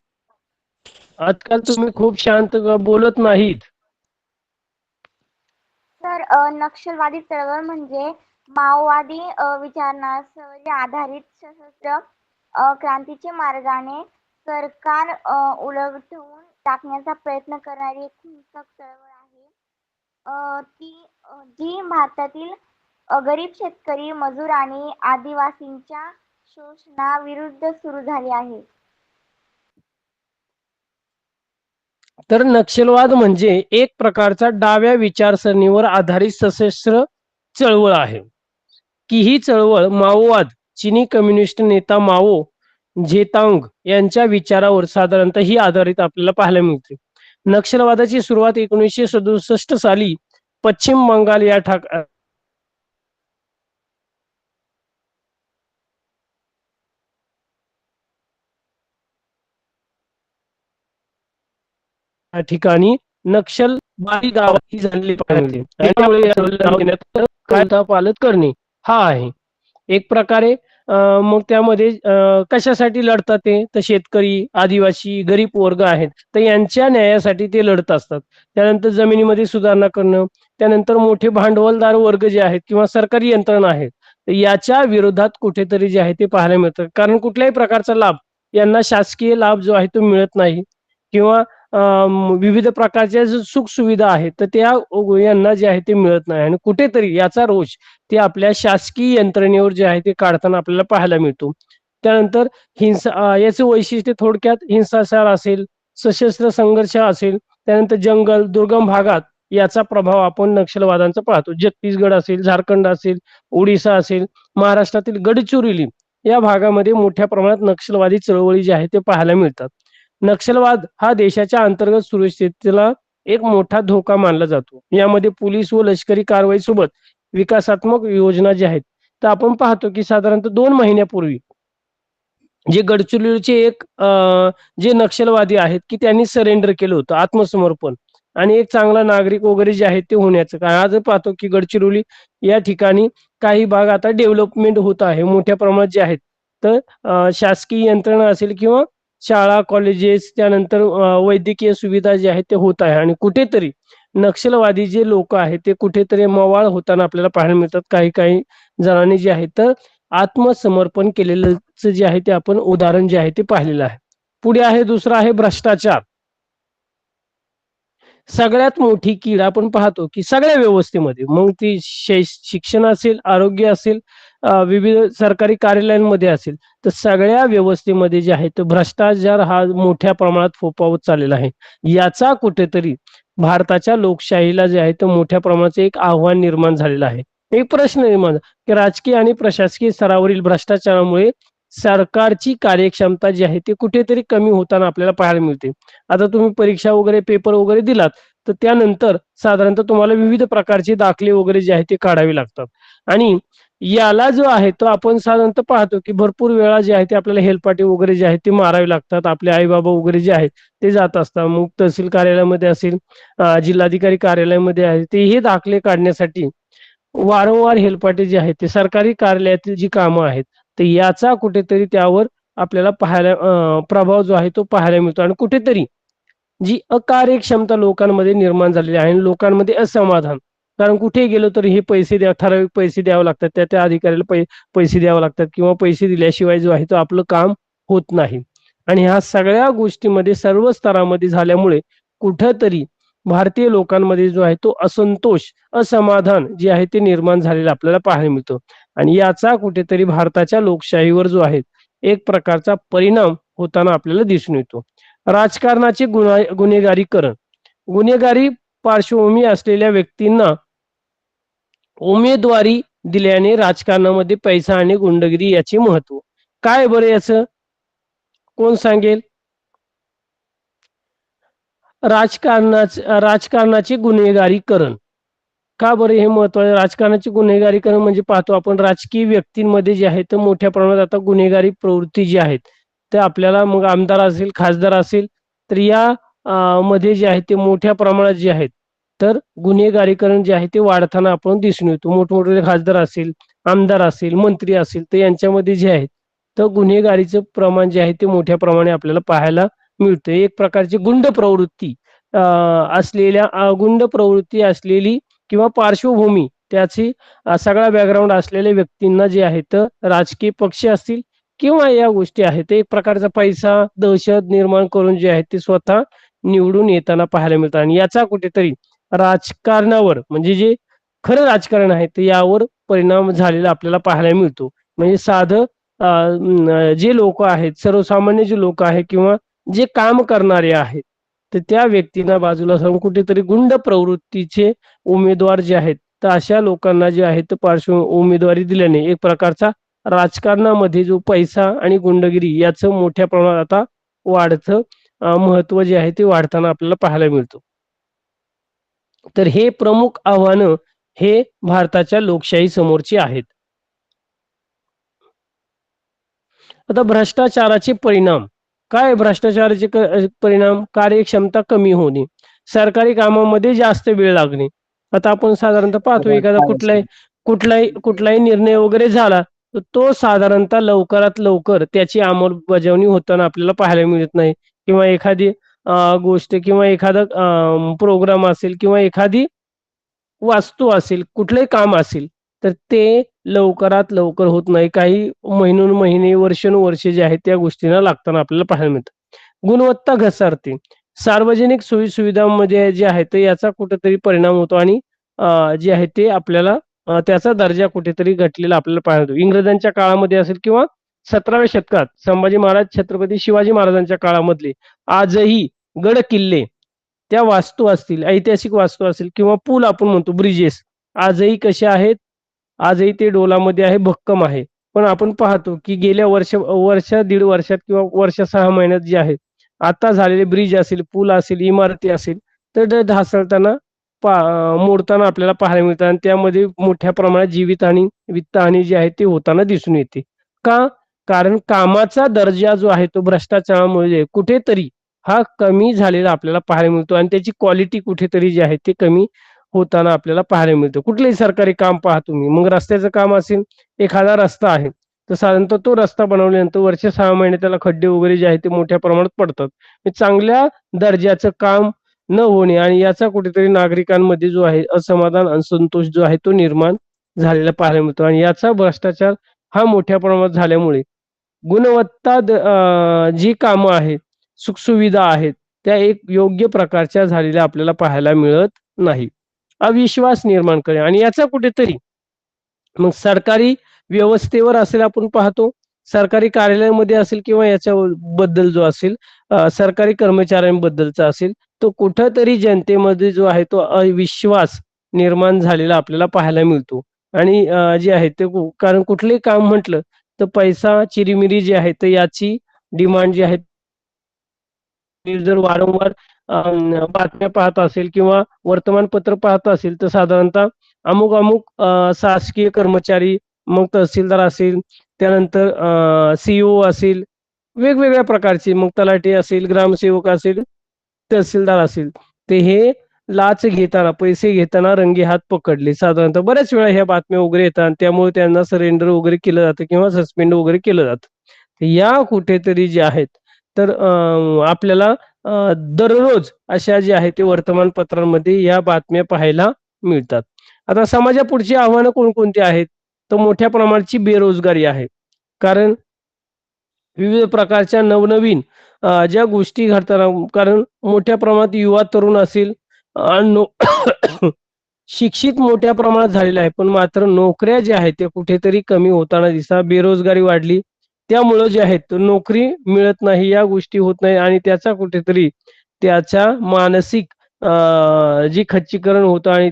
आजकाल तुम्ही खूप शांत बोलत नाहीत. तर नक्षलवादी चळवळ म्हणजे माओवादी विचारणांवर आधारित सशस्त्र क्रांतीच्या मार्गाने सरकार उलथवून टाकण्याचा प्रयत्न करणारी एक हिंसक चळवळ आहे. जी भारतातील गरीब शेतकरी, मजूर आणि आदिवासींच्या शोषणाविरुद्ध सुरू झाली आहे. तर नक्षलवाद म्हणजे एक प्रकारचा डाव्या विचारसरणीवर आधारित सशस्त्र चळवळ आहे. की ही चळवळ माओवाद चीनी कम्युनिस्ट नेता माओ झेतांग यांच्या विचारावर साधारणतः ही आधारित आपल्याला पाहायला मिळते. नक्षलवादाची सुरुवात 1967 साली पश्चिम बंगाल या ठिकाणी नक्षलवादी गावात ही झालेली पाहिजे. त्यामुळे या नाव देण्यात कायदा पालन करणे हा आहे. एक प्रकारे मग त्यामध्ये कशासाठी लढतात ते? तर शेतकरी, आदिवासी, गरीब वर्ग आहेत. तर यांच्या न्यायासाठी ते लढत असतात. त्यानंतर जमिनीमध्ये सुधारणा करणं, त्यानंतर मोठे भांडवलदार वर्ग जे आहेत किंवा सरकारी यंत्रणा आहेत, तर याच्या विरोधात कुठेतरी जे आहे ते पाहायला मिळतं. कारण कुठल्याही प्रकारचा लाभ यांना शासकीय लाभ जो आहे तो मिळत नाही किंवा विविध प्रकारच्या सुख सुविधा आहेत तर त्या यांना जे आहे ते मिळत नाही आणि कुठेतरी याचा रोष ते आपल्या शासकीय यंत्रणेवर जे आहे ते काढताना आपल्याला पाहायला मिळतो. त्यानंतर याचे वैशिष्ट्य थोडक्यात हिंसाचार असेल, सशस्त्र संघर्ष असेल, त्यानंतर जंगल, दुर्गम भागात याचा प्रभाव आपण नक्षलवादांचा पाहतो. छत्तीसगड असेल, झारखंड असेल, ओडिसा असेल, महाराष्ट्रातील गडचिरोली या भागामध्ये मोठ्या प्रमाणात नक्षलवादी चळवळी जे आहे ते पाहायला मिळतात. नक्षलवाद हा देशाच्या अंतर्गत सुरक्षिततेला एक मोठा धोका मानला जातो. यामध्ये पोलीस व लष्करी कारवाई सोबत विकासात्मक योजना ज्या आहेत तर आपण पाहतो की साधारणतः 2 महिन्यापूर्वी जे गडचिरोलीचे एक जे नक्षलवादी आहेत की त्यांनी सरेंडर केलं होतं, आत्मसमर्पण आणि एक चांगला नागरिक वगैरे जे आहेत ते होण्याचं काय. आज पाहतो की गडचिरोली या ठिकाणी काही भाग आता डेव्हलपमेंट होत आहे मोठ्या प्रमाणात जे आहेत. तर शासकीय यंत्रणा असेल किंवा शाळा, कॉलेजेस, त्यानंतर वैद्यकीय सुविधा जे आहेत ते होत आहे आणि कुठेतरी नक्षलवादी जे लोक आहेत ते कुठेतरी मवाळ होताना आपल्याला पाहायला मिळतात. काही काही जणांनी जे आहे तर आत्मसमर्पण केलेलं जे आहे ते आपण उदाहरण जे आहे ते पाहिलेलं आहे. पुढे आहे दुसरा आहे भ्रष्टाचार. सगळ्यात मोठी कीड आपण पाहतो की सगळ्या व्यवस्थेमध्ये मग ती शिक्षण असेल, आरोग्य असेल, विविध सरकारी कार्यालयांमध्ये असेल तर सगळ्या व्यवस्थेमध्ये जे आहे तो भ्रष्टाचार हा मोठ्या प्रमाणात फोफावत चाललेला आहे. याचा कुठेतरी भारताच्या लोकशाहीला जे आहे तो मोठ्या प्रमाणाचं एक आव्हान निर्माण झालेलं आहे. एक प्रश्न निर्माण की राजकीय आणि प्रशासकीय स्तरावरील भ्रष्टाचारामुळे सरकारची कार्यक्षमता जी आहे ती कुठेतरी कमी होताना आपल्याला पाहायला मिळते. आता तुम्ही परीक्षा वगैरे पेपर वगैरे दिलात, तर त्यानंतर साधारणतः तुम्हाला विविध प्रकारचे दाखले वगैरे जे आहेत ते काढावे लागतात आणि याला जो आहे तो आपण साधारणतः पाहतो की भरपूर वेळा जे आहे ते आपल्याला हेलपाटे वगैरे जे आहेत ते मारावे लागतात. आपले आई बाबा वगैरे जे आहेत ते जात असतात. मग तहसील कार्यालयामध्ये असेल, जिल्हाधिकारी कार्यालयामध्ये आहे, ते हे दाखले काढण्यासाठी वारंवार हेलपाटे जे आहेत ते सरकारी कार्यालयातील जी कामं आहेत, तर याचा कुठेतरी त्यावर आपल्याला पाहायला प्रभाव जो आहे तो पाहायला मिळतो आणि कुठेतरी जी अकार्यक्षमता लोकांमध्ये निर्माण झालेली आहे आणि लोकांमध्ये असमाधान. कारण कुठे गेलो तर हे पैसे द्या, ठराविक पैसे द्यावे लागतात, त्या अधिकाऱ्याला पैसे द्यावे लागतात किंवा पैसे दिल्याशिवाय जो आहे तो आपलं काम होत नाही. आणि ह्या सगळ्या गोष्टीमध्ये सर्व स्तरामध्ये झाल्यामुळे कुठंतरी भारतीय लोकांमध्ये जो आहे तो असंतोष, असमाधान जे आहे ते निर्माण झालेलं आपल्याला पाहायला मिळतं आणि याचा कुठेतरी भारताच्या लोकशाहीवर जो आहे एक प्रकारचा परिणाम होताना आपल्याला दिसून येतो. राजकारणाचे गुन्हेगारीकरण. गुन्हेगारी पार्श्वभूमी असलेल्या व्यक्तींना उमेदवारी दिल्याने राजकारणामध्ये पैसा आणि गुंडगिरी याचे महत्व काय बरं याचं कोण सांगेल? राजकारणाचे गुन्हेगारीकरण का बरं हे महत्वाचं? राजकारणाचे गुन्हेगारीकरण म्हणजे पाहतो आपण राजकीय व्यक्तींमध्ये जे आहे तर मोठ्या प्रमाणात आता गुन्हेगारी प्रवृत्ती जी आहेत ते आपल्याला मग आमदार असेल, खासदार असेल, तर या मध्ये जे आहे ते मोठ्या प्रमाणात जे आहेत तर गुन्हेगारीकरण जे आहे ते वाढताना आपण दिसून येतो. मोठमोठे खासदार असेल, आमदार असेल, मंत्री असेल, तर यांच्यामध्ये जे आहे तर गुन्हेगारीचं प्रमाण जे आहे ते मोठ्या प्रमाणे आपल्याला पाहायला मिळतं. एक प्रकारची गुंड प्रवृत्ती असलेली किंवा पार्श्वभूमी त्याची सगळा बॅकग्राऊंड असलेल्या व्यक्तींना जे आहे तर राजकीय पक्ष असतील किंवा या गोष्टी आहेत एक प्रकारचा पैसा, दहशत निर्माण करून जे आहे ते स्वतः निवडून येताना पाहायला मिळतं आणि याचा कुठेतरी राजकारणावर म्हणजे जे खरं राजकारण आहे ते यावर परिणाम झालेला आपल्याला पाहायला मिळतो. म्हणजे साधं जे लोक आहेत, सर्वसामान्य जे लोक आहेत किंवा जे काम करणारे आहेत, तर त्या व्यक्तींना बाजूला सारून कुठेतरी गुंड प्रवृत्तीचे उमेदवार जे आहेत, तर अशा लोकांना जे आहेत तर उमेदवारी दिल्याने एक प्रकारचा राजकारणामध्ये जो पैसा आणि गुंडगिरी याचं मोठ्या प्रमाणात आता वाढतं महत्व जे आहे ते वाढताना आपल्याला पाहायला मिळतं. तर हे प्रमुख आव्हानं हे भारताच्या लोकशाही समोरची आहेत. आता भ्रष्टाचाराचे परिणाम काय? भ्रष्टाचाराचे परिणाम कार्यक्षमता कमी होणे, सरकारी कामामध्ये जास्त वेळ लागणे. आता आपण साधारणतः पाहतो एखादा कुठलाही निर्णय वगैरे झाला तर तो साधारणतः लवकरात लवकर त्याची अंमलबजावणी होताना आपल्याला पाहायला मिळत नाही किंवा एखादी गोष्ट किंवा एखादा प्रोग्राम असेल किंवा एखादी वास्तू असेल, कुठलंही काम असेल, तर ते लवकरात लवकर होत नाही. काही महिनोन-महिने, वर्षानुवर्षे जे आहेत त्या गोष्टींना लागताना आपल्याला पाहायला मिळतं. गुणवत्ता घसरते. सार्वजनिक सोयी-सुविधांमध्ये जे आहे तर याचा कुठेतरी परिणाम होतो आणि जे आहे ते आपल्याला त्याचा दर्जा कुठेतरी घटलेला आपल्याला पाहायला मिळतो. इंग्रजांच्या काळामध्ये असेल किंवा 17व्या शतकात संभाजी महाराज, छत्रपती शिवाजी महाराजांच्या काळामधले आजही गड किल्ले, त्या वास्तू असतील, ऐतिहासिक वास्तू असतील किंवा पूल आपण म्हणतो ब्रिजेस, आजही कसे आहेत? आजही ते डोलामध्ये आहे, भक्कम आहे. पण आपण पाहतो की गेल्या दीड वर्षात किंवा वर्ष 6 महिन्यात जे आहे आता झालेले ब्रिज असेल, पूल असेल, इमारती असेल, तर ते ढासळताना मोडताना आपल्याला पाहायला मिळतात आणि त्यामध्ये मोठ्या प्रमाणात जीवितहानी, वित्तहानी जी आहे ती होताना दिसून येते. का? कारण कामाचा दर्जा जो आहे तो भ्रष्टाचारामुळे कुठेतरी हा कमी झालेला आपल्याला पाहायला मिळतो आणि त्याची क्वालिटी कुठेतरी जी आहे ती कमी होताना आपल्याला पाहायला मिळतं. कुठलंही सरकारी काम पहा तुम्ही, मग रस्त्याचं काम असेल, एखादा रस्ता आहे, तर साधारणतः तो रस्ता बनवल्यानंतर वर्ष 6 महिने त्याला खड्डे वगैरे जे आहे ते मोठ्या प्रमाणात पडतात. चांगल्या दर्जाचं काम न होणे आणि याचा कुठेतरी नागरिकांमध्ये जो आहे असमाधान, असंतोष जो आहे तो निर्माण झालेला पाहायला मिळतो आणि याचा भ्रष्टाचार हा मोठ्या प्रमाणात झाल्यामुळे गुणवत्ता जी कामं आहेत, सुखसुविधा आहेत, त्या एक योग्य प्रकारच्या झालेल्या आपल्याला पाहायला मिळत नाही. अविश्वास निर्माण करे आणि याचा कुठेतरी मग सरकारी व्यवस्थेवर असेल, आपण पाहतो सरकारी कार्यालयामध्ये असेल किंवा याच्याबद्दल जो असेल सरकारी कर्मचाऱ्यांबद्दलचा असेल, तो कुठंतरी जनतेमध्ये जो आहे तो अविश्वास निर्माण झालेला आपल्याला पाहायला मिळतो आणि जे आहे ते कारण कुठलंही काम म्हटलं तर पैसा चिरीमिरी जी आहे तर याची डिमांड जी आहे जर वारंवार बातम्या पाहत असेल किंवा वर्तमानपत्र पाहत असेल तर साधारणतः अमुक अमुक शासकीय कर्मचारी, मग तहसीलदार असेल, त्यानंतर सीईओ असेल, वेगवेगळ्या प्रकारचे, मग तलाठी असेल, ग्रामसेवक असेल, तहसीलदार असेल, ते हे लाच घेताना, पैसे घेताना रंगे हात पकडले. साधारणतः बऱ्याच वेळा ह्या बातम्या वगैरे येतात, त्यामुळे त्यांना सरेंडर वगैरे केलं जातं किंवा सस्पेंड वगैरे केलं जातं. या कुठेतरी जे आहेत तर आपल्याला दररोज अशा जे आहे ते वर्तमानपत्रांमध्ये या बातम्या पाहायला मिळतात. आता समाजापुढची आव्हानं कोणकोणती आहेत? तर मोठ्या प्रमाणाची बेरोजगारी आहे. कारण विविध प्रकारच्या नवनवीन ज्या गोष्टी घडताना, कारण मोठ्या प्रमाणात युवा तरुण असेल आणि शिक्षित मोठ्या प्रमाणात झालेले आहे, पण मात्र नोकऱ्या ज्या आहेत त्या कुठेतरी कमी होताना दिसतात. बेरोजगारी वाढली, त्यामुळं जे आहे तर नोकरी मिळत नाही, या गोष्टी होत नाही आणि त्याचा कुठेतरी त्याच्या मानसिक जी खच्चीकरण होतं आणि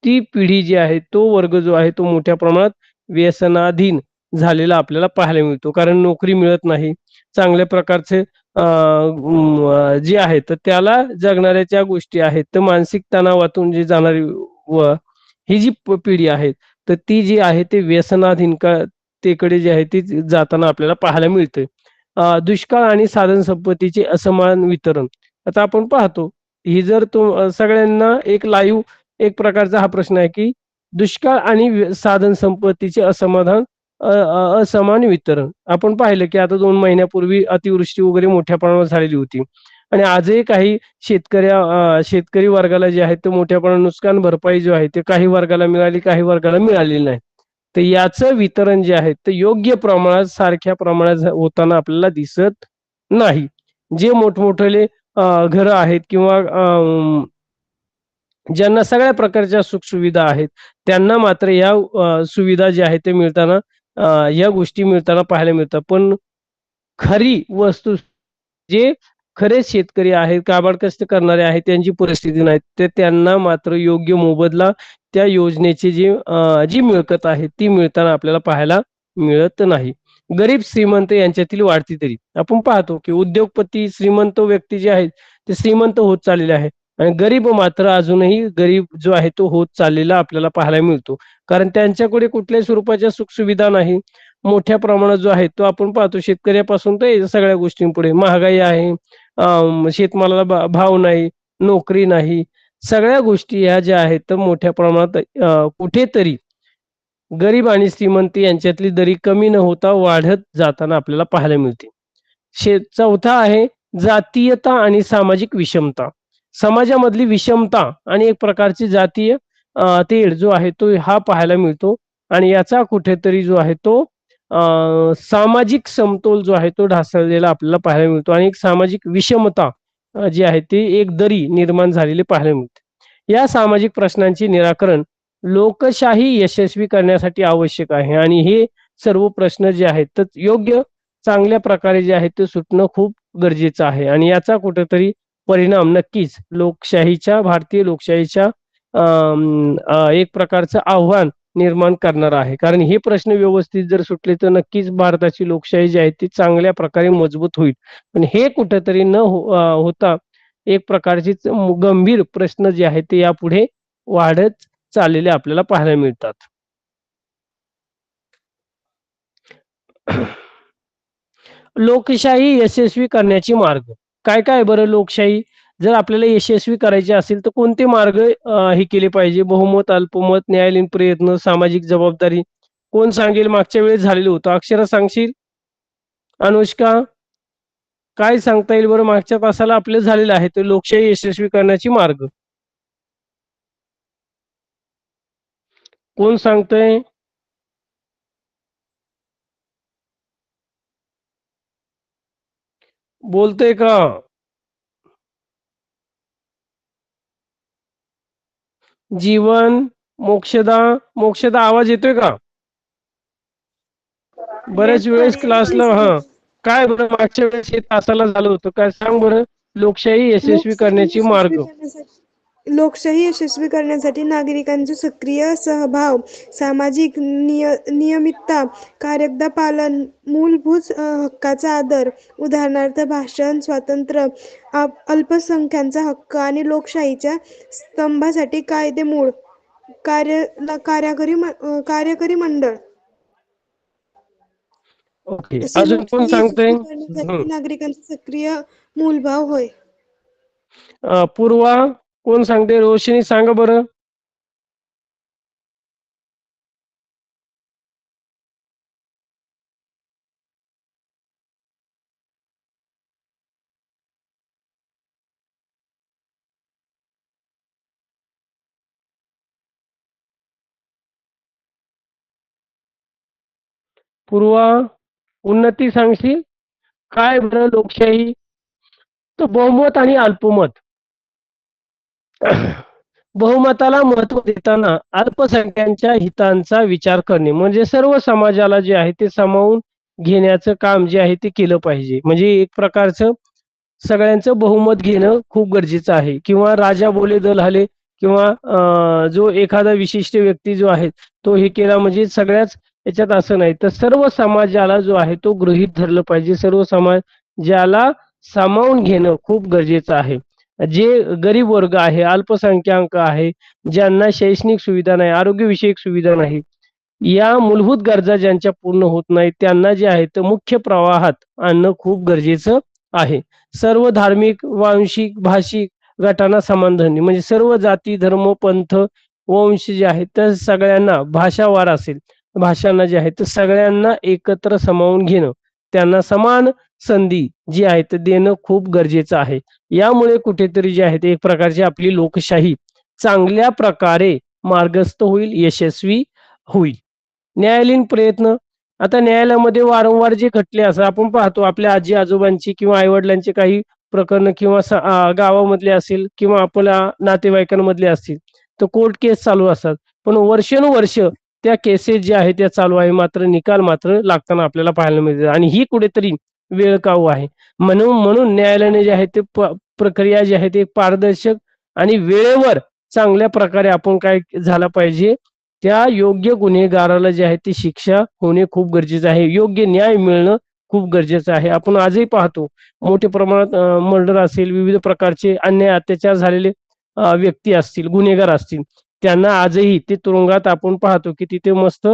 ती पिढी जी आहे, तो वर्ग जो आहे तो मोठ्या प्रमाणात व्यसनाधीन झालेला आपल्याला पाहायला मिळतो. कारण नोकरी मिळत नाही, चांगल्या प्रकारचे जे आहे तर त्याला जगणाऱ्या ज्या गोष्टी आहेत तर मानसिक तणावातून जी जाणारी व ही जी पिढी आहे तर ती जी आहे ते व्यसनाधीन तेकडे जे आहे ती जाताना आपल्याला पाहायला मिळते. दुष्काळ आणि साधन संपत्तीचे असमान वितरण. आता आपण पाहतो ही जर तो सगळ्यांना एक लाईव्ह एक प्रकारचा हा प्रश्न आहे की दुष्काळ आणि साधन संपत्तीचे असमान वितरण. आपण पाहिलं की आता 2 महिन्यापूर्वी अतिवृष्टी वगैरे मोठ्या प्रमाणात झालेली होती आणि आजही काही शेतकरी वर्गाला जे आहे ते मोठ्या प्रमाणात नुकसान भरपाई जो आहे ते काही वर्गाला मिळाली, काही वर्गाला मिळालेली नाही. तर याचं वितरण जे आहे ते योग्य प्रमाणात सारख्या प्रमाणात होताना आपल्याला दिसत नाही. जे मोठमोठे घरं आहेत किंवा ज्यांना सगळ्या प्रकारच्या सुखसुविधा आहेत त्यांना मात्र या सुविधा ज्या आहेत ते मिळताना या गोष्टी मिळताना पाहायला मिळतात. पण खरी वस्तू जे खरे शेतकरी आहेत, काबाड कष्ट करणारे आहेत, त्यांची परिस्थिती नाही, तर त्यांना मात्र योग्य मोबदला त्या योजनेची जी मिळकत आहे ती मिळताना आपल्याला पाहायला मिळत नाही. गरीब श्रीमंत यांच्यातील वाढती तरी आपण पाहतो की उद्योगपती श्रीमंत व्यक्ती जे आहेत ते श्रीमंत होत चाललेले आहे आणि गरीब मात्र अजूनही गरीब जो आहे तो होत चाललेला आपल्याला पाहायला मिळतो. कारण त्यांच्याकडे कुठल्याही स्वरूपाच्या सुखसुविधा नाही. मोठ्या प्रमाणात जो आहे तो आपण पाहतो शेतकऱ्यापासून तर सगळ्या गोष्टींपुढे महागाई आहे, शेतमालाला भाव नाही, नोकरी नाही, सगळ्या गोष्टी ह्या ज्या आहेत तर मोठ्या प्रमाणात कुठेतरी गरीब आणि श्रीमंत यांच्यातली दरी कमी न होता वाढत जाताना आपल्याला पाहायला मिळते. चौथा आहे जातीयता आणि सामाजिक विषमता. समाजामधली विषमता आणि एक प्रकारची जातीय तेढ जो आहे तो हा पाहायला मिळतो आणि याचा कुठेतरी जो आहे तो सामाजिक समतोल जो आहे तो ढासळलेला आपल्याला पाहायला मिळतो आणि एक सामाजिक विषमता जी आहे ती एक दरी निर्माण झालेली पाहायला मिळते. या सामाजिक प्रश्नांचे निराकरण लोकशाही यशस्वी करण्यासाठी आवश्यक आहे आणि हे सर्व प्रश्न जे आहेत तर योग्य चांगल्या प्रकारे जे आहेत ते सुटणं खूप गरजेचं आहे आणि याचा कुठेतरी परिणाम नक्कीच भारतीय लोकशाहीच्या एक प्रकारचं आव्हान निर्माण करणार आहे. कारण हे प्रश्न व्यवस्थित जर सुटले तर नक्कीच भारताची लोकशाही जी आहे ती चांगल्या प्रकारे मजबूत होईल. पण हे कुठेतरी न होता एक प्रकारचे गंभीर प्रश्न जे आहेत ते यापुढे वाढत चाललेले आपल्याला पाहायला मिळतात. लोकशाही यशस्वी करण्याचे मार्ग काय काय बरं? लोकशाही जर आपल्याला यशस्वी करायची असेल तर कोणते मार्ग हे केले पाहिजे? बहुमत, अल्पमत, न्यायालयीन प्रयत्न, सामाजिक जबाबदारी. कोण सांगेल? मागच्या वेळेस झालेलं होतं. अक्षरा सांगशील? अनुष्का काय सांगता येईल बरं? मागच्या तासाला आपलं झालेलं आहे तर लोकशाही यशस्वी करण्याचे मार्ग कोण सांगतंय? बोलतोय का? जीवन, मोक्षदा आवाज येतोय का? बऱ्याच वेळेस क्लासला काय बरं मागच्या वेळेस हे तासाला झालं होतं काय सांग बरं? लोकशाही यशस्वी करण्याचे लोकशाही मार्ग. यशस्वी करण्यासाठी लोकशाही यशस्वी करण्यासाठी नागरिकांचा सक्रिय सहभाग, सामाजिक नियमितता, कायदा पालन, मूलभूत हक्काचा आदर, उदाहरणार्थ भाषण स्वातंत्र्य, अल्पसंख्याकांचा हक्क आणि लोकशाहीच्या स्तंभासाठी कायदे मूळ कार्यकारी मंडळ ओके, असे अजून कोण लोकशाही सांगतंय? यशस्वी करण्यासाठी नागरिकांचा सक्रिय मूलभाव होय. पूर्वा कोण सांगते? रोशनी सांगा बरं. पूर्वा, उन्नती सांगशील काय बरं लोकशाही? तर बहुमत आणि अल्पमत. बहुमताला महत्व देताना अल्पसंख्याकांच्या हितांचा विचार करणे, म्हणजे सर्व समाजाला जे आहे ते सामावून घेण्याचं काम जे आहे ते केलं पाहिजे. म्हणजे एक प्रकारचं सगळ्यांचं बहुमत घेणं खूप गरजेचं आहे. किंवा राजा बोले दल हले, किंवा जो एखादा विशिष्ट व्यक्ती जो आहे तो हे केला म्हणजे सगळ्याच याच्यात असं नाही. तर सर्व समाजाला जो आहे तो गृहीत धरलं पाहिजे. सर्व समाजाला सामावून घेणं खूप गरजेचं आहे. जे गरीब वर्ग आहे, अल्पसंख्याक आहे, ज्यांना शैक्षणिक सुविधा नाही, आरोग्यविषयक सुविधा नाही, या मूलभूत गरजा ज्यांच्या पूर्ण होत नाहीत, त्यांना जे आहे तर मुख्य प्रवाहात आणणं खूप गरजेचं आहे. सर्व धार्मिक, वांशिक, भाषिक गटांना समान धरणे, म्हणजे सर्व जाती, धर्म, पंथ, वंश जे आहेत तर सगळ्यांना, भाषावार असेल भाषांना जे आहे तर सगळ्यांना एकत्र सामावून घेणं, त्यांना समान संधी जी आहे ते देणं खूप गरजेचं आहे. यामुळे कुठेतरी जे आहे ते एक प्रकारची आपली लोकशाही चांगल्या प्रकारे मार्गस्थ होईल, यशस्वी होईल. न्यायालयीन प्रयत्न. आता न्यायालयामध्ये वारंवार जे खटले असतात, आपण पाहतो आपल्या आजी आजोबांची किंवा आईवडिलांची काही प्रकरण किंवा गावामधले असेल किंवा आपल्या नातेवाईकांमधले असतील, तर कोर्ट केस चालू असतात. पण वर्षानुवर्ष त्या केसेस ज्या आहेत त्या चालू आहे, मात्र निकाल मात्र लागताना आपल्याला पाहायला मिळते. आणि ही कुठेतरी वेळ काऊ आहे. म्हणून न्यायालयाने जे आहे ते प्रक्रिया जी आहे ते पारदर्शक आणि वेळेवर चांगल्या प्रकारे आपण काय झाला पाहिजे, त्या योग्य गुन्हेगाराला जे आहे ती शिक्षा होणे खूप गरजेचं आहे. योग्य न्याय मिळणं खूप गरजेचं आहे. आपण आजही पाहतो मोठ्या प्रमाणात मर्डर असेल, विविध प्रकारचे अन्याय अत्याचार झालेले व्यक्ती असतील, गुन्हेगार असतील, त्यांना आजही ते तुरुंगात आपण पाहतो की तिथे मस्त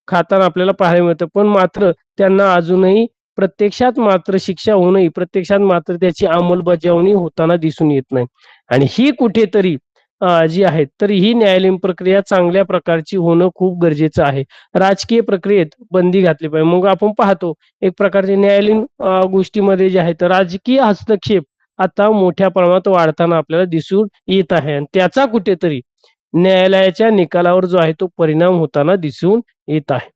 खाताना आपल्याला पाहायला मिळतं. पण मात्र त्यांना अजूनही प्रत्यक्षात मात्र शिक्षा होऊनही प्रत्यक्षात मात्र त्याची अंमलबजावणी होताना दिसून येत नाही. आणि ही कुठेतरी जी आहे तर ही न्यायालयीन प्रक्रिया चांगल्या प्रकारची होणं खूप गरजेचं आहे. राजकीय प्रक्रियेत बंदी घातली पाहिजे. मग आपण पाहतो एक प्रकारचे न्यायालयीन गोष्टीमध्ये जे आहे तर राजकीय हस्तक्षेप आता मोठ्या प्रमाणात वाढताना आपल्याला दिसून येत आहे. आणि त्याचा कुठेतरी न्यायालयाच्या निकालावर जो आहे तो परिणाम होताना दिसून येत आहे.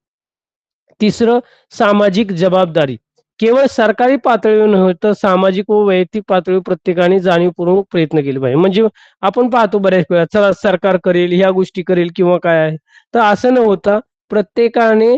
तिसरं, सामाजिक जबाबदारी. केवळ सरकारी पातळीवर नव्हे तर सामाजिक व वैयक्तिक पातळीवर प्रत्येकाने जाणीवपूर्वक प्रयत्न केले पाहिजे. म्हणजे आपण पाहतो बऱ्याच वेळा चला सरकार करेल, ह्या गोष्टी करेल किंवा काय आहे, तर असं न होता प्रत्येकाने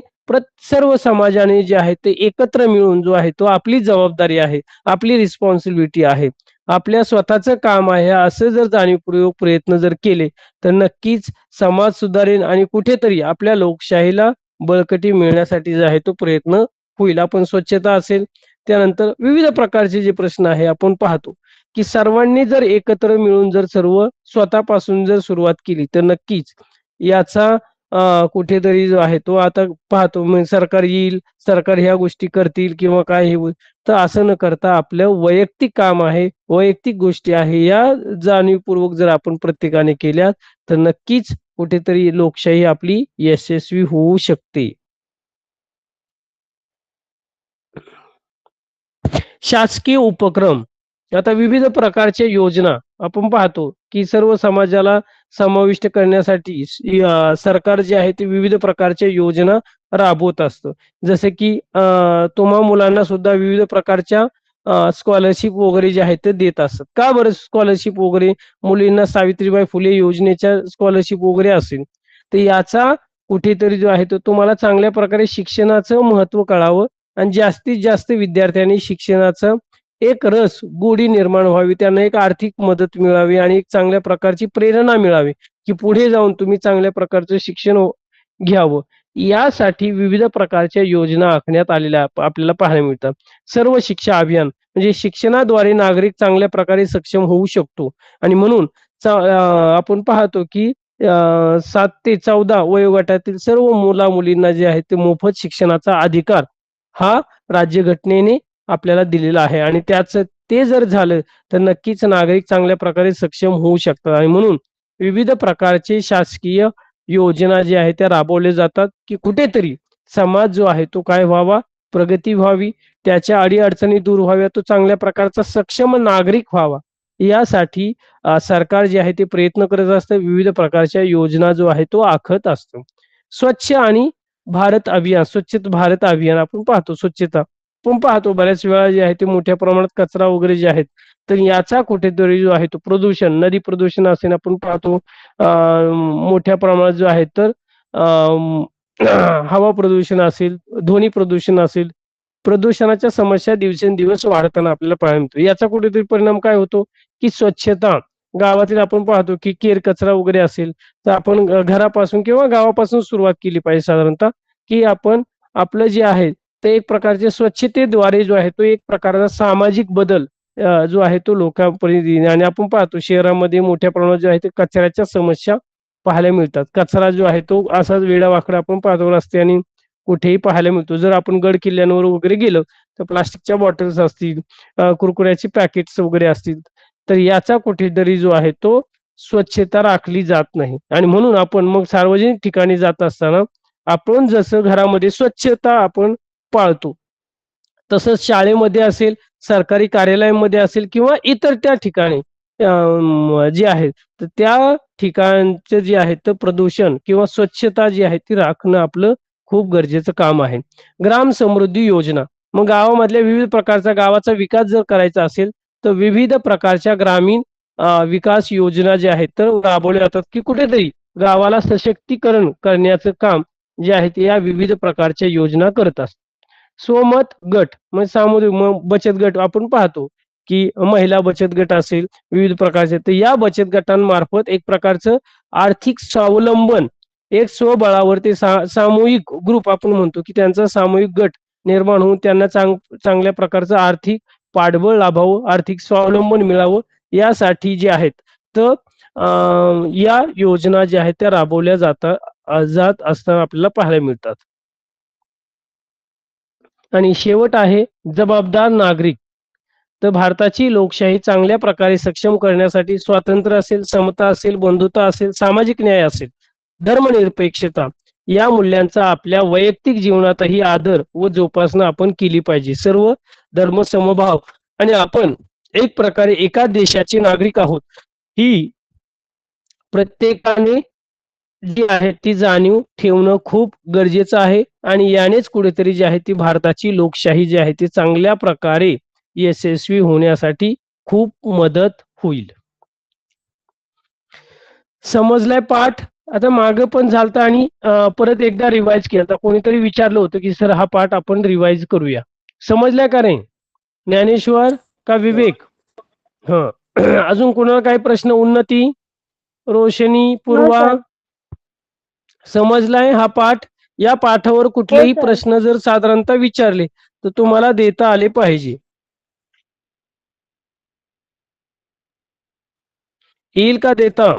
सर्व समाजाने जे आहे ते एकत्र मिळून जो आहे तो आपली जबाबदारी आहे, आपली रिस्पॉन्सिबिलिटी आहे, आपल्या स्वतःचं काम आहे असं जर जाणीवपूर्वक प्रयत्न जर केले तर नक्कीच समाज सुधारेल आणि कुठेतरी आपल्या लोकशाहीला बळकटी मिळण्यासाठी जे आहे तो प्रयत्न होईल. आपण स्वच्छता असेल, त्यानंतर विविध प्रकारचे जे प्रश्न आहे आपण पाहतो की सर्वांनी जर एकत्र मिळून जर सर्व स्वतःपासून जर सुरुवात केली तर नक्कीच याचा कुठेतरी जो आहे तो आता पाहतो मग सरकार येईल, सरकार ह्या गोष्टी करतील किंवा काय हे होईल, तर असं न करता आपलं वैयक्तिक काम आहे, वैयक्तिक गोष्टी आहे, या जाणीवपूर्वक जर आपण प्रत्येकाने केल्या तर नक्कीच कुठेतरी लोकशाही आपली यशस्वी होऊ शकते. शासकीय उपक्रम. आता विविध प्रकारच्या योजना आपण पाहतो की सर्व समाजाला समाविष्ट करण्यासाठी सरकार जे आहे ते विविध प्रकारच्या योजना राबवत असतं. जसे की तुम्हा मुलांना सुद्धा विविध प्रकारच्या स्कॉलरशिप वगैरे जे आहेत ते देत असतात. का बरं स्कॉलरशिप वगैरे? मुलींना सावित्रीबाई फुले योजनेच्या स्कॉलरशिप वगैरे असेल तर याचा कुठेतरी जो आहे तो तुम्हाला चांगल्या प्रकारे शिक्षणाचं महत्त्व कळावं आणि जास्तीत जास्त विद्यार्थ्यांनी शिक्षणाचं एक रस गोडी निर्माण व्हावी, त्यांना एक आर्थिक मदत मिळावी आणि एक चांगल्या प्रकारची प्रेरणा मिळावी की पुढे जाऊन तुम्ही चांगल्या प्रकारचं शिक्षण घ्यावं. यासाठी विविध प्रकारच्या योजना आखण्यात आलेल्या आपल्याला पाहायला मिळतात. सर्व शिक्षा अभियान म्हणजे शिक्षणाद्वारे नागरिक चांगल्या प्रकारे सक्षम होऊ शकतो आणि म्हणून आपण पाहतो की 7 ते 14 वयोगटातील सर्व मुला-मुलींना जे आहे ते मोफत शिक्षणाचा अधिकार हा राज्यघटनेने आपल्याला दिलेला आहे आणि ते जर झालं तर नक्कीच नागरिक चांगल्या प्रकारे सक्षम होऊ शकतात आणि म्हणून विविध प्रकारचे शासकीय योजना ज्या आहेत त्या राबवल्या जातात की कुठेतरी समाज जो आहे तो काय व्हावा, प्रगती व्हावी, त्याच्या अडीअडचणी दूर व्हाव्या, तो चांगल्या प्रकारचा सक्षम नागरिक व्हावा. यासाठी सरकार जे आहे ते प्रयत्न करत असतं, विविध प्रकारच्या योजना जो आहे तो आखत असतो. स्वच्छ आणि भारत अभियान, स्वच्छ भारत अभियान आपण पाहतो, स्वच्छता आपण पाहतो बऱ्याच वेळा जे आहे ते मोठ्या प्रमाणात कचरा वगैरे जे आहेत तर याचा कुठेतरी जो आहे तो प्रदूषण, नदी प्रदूषण असेल आपण पाहतो मोठ्या प्रमाणात जो आहे तर हवा प्रदूषण असेल, ध्वनी प्रदूषण असेल, प्रदूषणाच्या समस्या दिवसेंदिवस वाढताना आपल्याला पाहायला मिळतो. याचा कुठेतरी परिणाम काय होतो की स्वच्छता गावातील आपण पाहतो की केर कचरा वगैरे असेल तर आपण घरापासून किंवा गावापासून सुरुवात केली पाहिजे साधारणतः की आपण आपलं जे आहे ते एक प्रकारचे स्वच्छतेद्वारे जो आहे तो एक प्रकारचा सामाजिक बदल जो आहे तो लोकांपर्यंत येणे आणि आपण पाहतो शहरामध्ये मोठ्या प्रमाणात जो आहे ते कचऱ्याच्या समस्या पाहायला मिळतात. कचरा जो आहे तो असाच वेडावाकडा आपण पाहतो रस्त्याने कुठेही पाहायला मिळतो. जर आपण गड किल्ल्यांवर वगैरे गेलो तर प्लास्टिकच्या बॉटल्स असतील, कुरकुऱ्याची पॅकेट्स वगैरे असतील तर याचा कुठेतरी जो आहे तो स्वच्छता राखली जात नाही आणि म्हणून आपण मग सार्वजनिक ठिकाणी जात असताना आपण जसं घरामध्ये स्वच्छता आपण पाळतो तसंच शाळेमध्ये असेल, सरकारी कार्यालयामध्ये असेल किंवा इतर त्या ठिकाणी जे आहेत तर त्या ठिकाणचे जे आहे तर प्रदूषण किंवा स्वच्छता जी आहे ती राखणं आपलं खूप गरजेचं काम आहे. ग्राम समृद्धी योजना मग गावामधल्या विविध प्रकारचा गावाचा विकास जर करायचा असेल तर विविध प्रकारच्या ग्रामीण विकास योजना ज्या आहेत तर राबवल्या जातात की कुठेतरी गावाला सशक्तीकरण करण्याचं काम जे आहे ते या विविध प्रकारच्या योजना करत असतात. स्वमत गट म्हणजे सामुदायिक बचत गट आपण पाहतो की महिला बचत गट असेल विविध प्रकारचे तर या बचत गटांमार्फत एक प्रकारचं आर्थिक स्वावलंबन एक स्वबळावरती सामूहिक ग्रुप आपण म्हणतो की त्यांचा सामूहिक गट निर्माण होऊन त्यांना चांगल्या प्रकारचं आर्थिक पाठबळ लाभावं, आर्थिक स्वावलंबन मिळावं यासाठी जे आहेत तर या योजना ज्या आहेत त्या राबवल्या जात असताना आपल्याला पाहायला मिळतात. आणि शेवट आहे जबाबदार नागरिक. तर भारताची लोकशाही चांगल्या प्रकारे सक्षम करण्यासाठी स्वातंत्र्य असेल, समता असेल, बंधुता असेल, सामाजिक न्याय असेल, धर्मनिरपेक्षता या मूल्यांचा आपल्या वैयक्तिक जीवनातही आदर व जोपासना आपण केली पाहिजे. सर्व धर्म समभाव आणि आपण एक प्रकारे एका देशाचे नागरिक आहोत ही प्रत्येकाने जी आहे ती जाणीव ठेवणं खूप गरजेचं आहे आणि यानेच कुठेतरी जी आहे ती भारताची लोकशाही जी आहे ती चांगल्या प्रकारे यशस्वी होण्यासाठी खूप मदत होईल. समजलाय पाठ? आता मागं पण झालता आणि परत एकदा रिवाइज केला तर कोणीतरी विचारलं होतं की सर हा पाठ आपण रिवाइज करूया. समजलाय का रे? ज्ञानेश्वर का विवेक? हा अजून कोणाला काही प्रश्न? उन्नती, रोशनी, पूर्वा समजलाय हा पाठ? या पाठावर कुठलेही प्रश्न जर साधारणतः विचारले तर तुम्हाला देता आले पाहिजे. येईल का देता?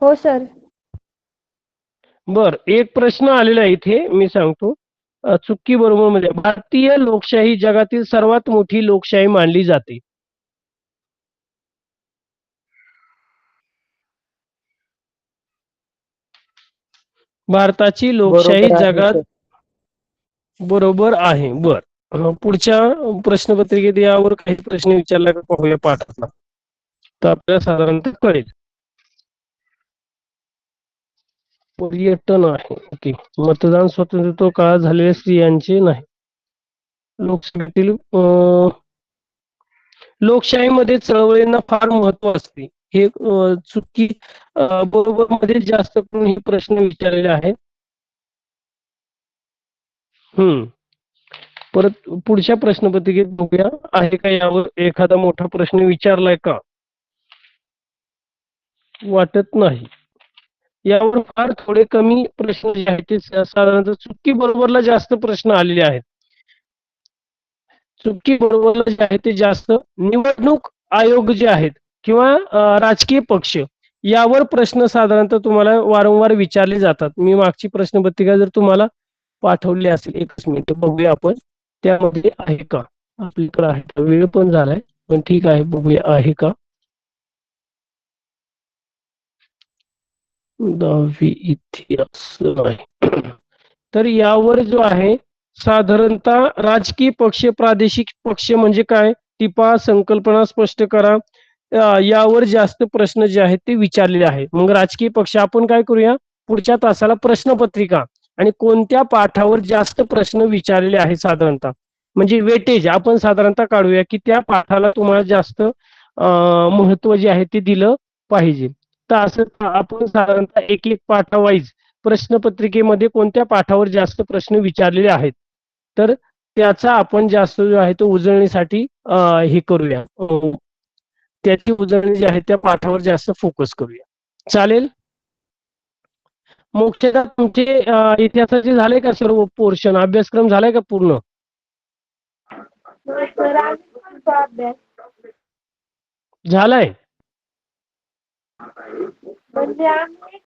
हो सर. बर एक प्रश्न आलेला आहे इथे मी सांगतो. चुकी बरोबर मध्ये भारतीय लोकशाही जगातील सर्वात मोठी लोकशाही मानली जाते. भारताची लोकशाही बरोबर आहे जगात सर. बरोबर आहे. बर पुढच्या प्रश्नपत्रिकेत यावर काही प्रश्न विचारला का पाहूया पाठातला तर आपल्याला साधारणतः कळेल. पर्यटन आहे. ओके. मतदान स्वातंत्र्य काळात झालेल्या स्त्रियांचे नाही. लोकसभेतील लोकशाहीमध्ये चळवळींना फार महत्व असते. हे चुकी बरोबर मध्ये जास्त करून हे प्रश्न विचारलेले आहेत. परत पुढच्या प्रश्नपत्रिकेत बघूया, आहे का यावर एखादा मोठा प्रश्न विचारलाय का? वाटत नाही. यावर फार थोडे कमी प्रश्न जे आहेत ते साधारणतः चुकी बरोबरला जास्त प्रश्न आलेले आहेत. चुकी बरोबरला जे आहे ते जास्त. निवडणूक आयोग जे आहेत किंवा राजकीय पक्ष यावर प्रश्न साधारणतः तुम्हाला वारंवार विचारले जातात. मी मागची प्रश्नपत्रिका जर तुम्हाला पाठवली असेल, एकच मिनिट बघूया आपण त्यामध्ये आहे का. आपल्याकडे आहे का? वेळ पण झालाय, पण ठीक आहे, बघूया आहे का. 10वी इतिहास नाही. तर यावर जो आहे साधारणतः राजकीय पक्ष, प्रादेशिक पक्ष म्हणजे काय, टिपा संकल्पना स्पष्ट करा. यावर जास्त प्रश्न जे आहेत ते विचारलेले आहेत. मग राजकीय पक्ष आपण काय करूया, पुढच्या तासाला प्रश्नपत्रिका आणि कोणत्या पाठावर जास्त प्रश्न विचारलेले आहेत साधारणतः, म्हणजे वेटेज आपण साधारणतः काढूया की त्या पाठाला तुम्हाला जास्त महत्व जे आहे ते दिलं पाहिजे. तर असं आपण साधारणतः एक एक पाठावाईज प्रश्नपत्रिकेमध्ये कोणत्या पाठावर जास्त प्रश्न विचारलेले आहेत, तर त्याचा आपण जास्त जो आहे तो उजळणीसाठी हे करूया, त्याची उजळणी जी आहे त्या पाठावर जास्त फोकस करूया. चालेल. मुख्यतः तुमचे इतिहासाचे झाले का सर्व पोर्शन, अभ्यासक्रम झालाय का पूर्ण? झालाय. म्हणजे आम्ही